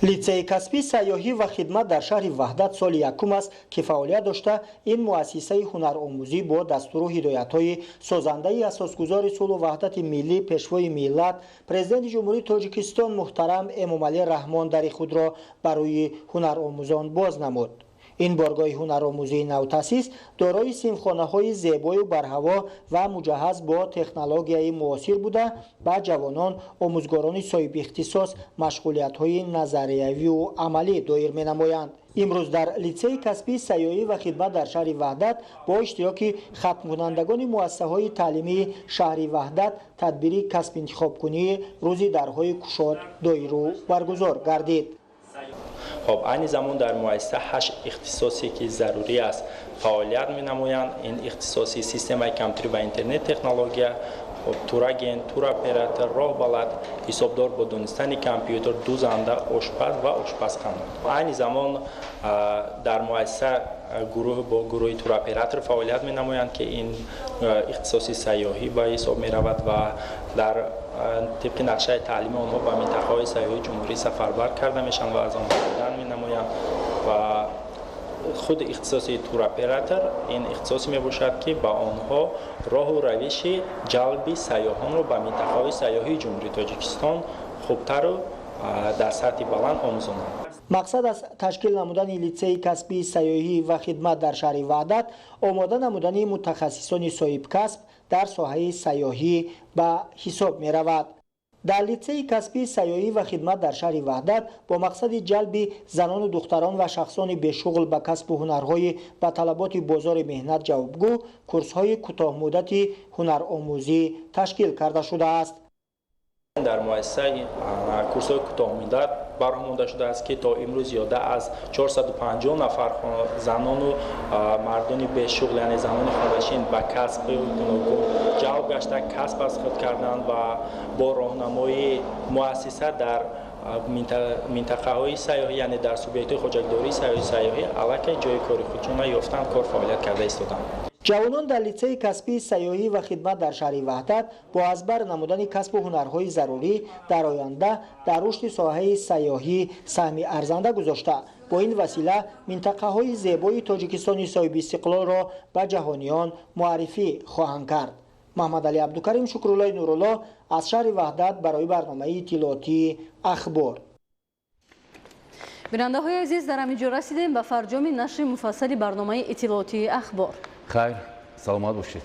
Speaker 9: лицеи касби сайёҳӣ ва хидмат дар шаҳри ваҳдат соли якум аст ки фаъолият дошта ин муассисаи ҳунаромӯзӣ бо дастуру ҳидоятҳои созандаи асосгузори сулҳу ваҳдати миллӣ пешвои миллат президенти ҷумҳурии тоҷикистон муҳтарам эмомалӣ раҳмон дари худро барои ҳунаромӯзон боз намуд. ин боргоҳи ҳунаромӯзии навтаъсис дорои синфхонаҳои зебою барҳаво ва муҷаҳҳаз бо технологияи муосир буда ба ҷавонон омӯзгорони соҳибихтисос машғулиятҳои назариявию амалӣ доир менамоянд. имрӯз дар лицеи касби сайёҳӣ ва хидмат дар шаҳри ваҳдат бо иштироки хатмкунандагони муассисаҳои таълимии шаҳри ваҳдат тадбири касбинтихобкунии рӯзи дарҳои кушод доиру баргузор гардид.
Speaker 10: خب عین زمان در مؤسسه 8 اختصاصی که ضروری است فعالیت می‌نمایند. این اختصاصی سیستم کامپیوتر و اینترنت تکنولوژی، خب توراگن، تور اپراتور، راهبلد، حسابدار با دانستن کامپیوتر، دوزنده، آشپز و آشپزخانه. عین زمان در مؤسسه گروه با گروه تور اپراتور فعالیت می‌نمایند که این اختصاصی سیاحی به حساب می‌رود و در طبق نقشه تعلیمی آنها به منطقه‌های سیاحی جمهوری سفربر کرده میشن و از آنها دیدن می‌نمایند و خود اختصاصی تور اپراتور این اختصاصی میباشد که با آنها راه و روش جلب سیاحان را به منطقه‌های سیاحی جمهوری تاجیکستان خوبتر و در سطح بلند آموزانند.
Speaker 9: мақсад аз ташкил намудани лицеи касби сайёҳӣ ва хидмат дар шаҳри ваҳдат омода намудани мутахассисони соҳибкасб дар соҳаи сайёҳӣ ба ҳисоб меравад. дар лицеи касби сайёҳӣ ва хидмат дар шаҳри ваҳдат бо мақсади ҷалби занону духтарон ва шахсони бешуғл ба касбу ҳунарҳои ба талаботи бозори меҳнат ҷавобгӯ курсҳои кӯтоҳмуддати ҳунаромӯзӣ ташкил карда шудааст.
Speaker 10: در مؤسسه کورس‌های کوتاه‌مدت برآورده شده است که تا امروز زیاده از 450 نفر زنان و مردان بی‌شغل یعنی زنان خودنشین به کسب گوناگون جلب گشته کسب از خود کردند و با راهنمایی مؤسسه در منطقه‌های سیاحی یعنی در سوبیت‌های خوجکداری سیاحی علاقه جای کاری خودشون یافتند کار فعالیت کرده ایستادند.
Speaker 9: ҷавонон дар лицеи касби сайёҳӣ ва хидмат дар шаҳри ваҳдат бо азбар намудани касбу ҳунарҳои зарурӣ дар оянда дар рушди соҳаи сайёҳӣ саҳми арзанда гузошта бо ин васила минтақаҳои зебои тоҷикистони соҳибистиқлолро ба ҷаҳониён муаррифӣ хоҳанд кард. маҳмадалӣ абдукарим, шукруллои нурулло аз шаҳри ваҳдат барои барномаи иттилоотии ахбор.
Speaker 1: бинандаҳои азиз, дар ҳамин ҷо расидем ба фарҷоми нашри муфассали барномаи иттилоотии ахбор.
Speaker 2: خیر سلامت باشید.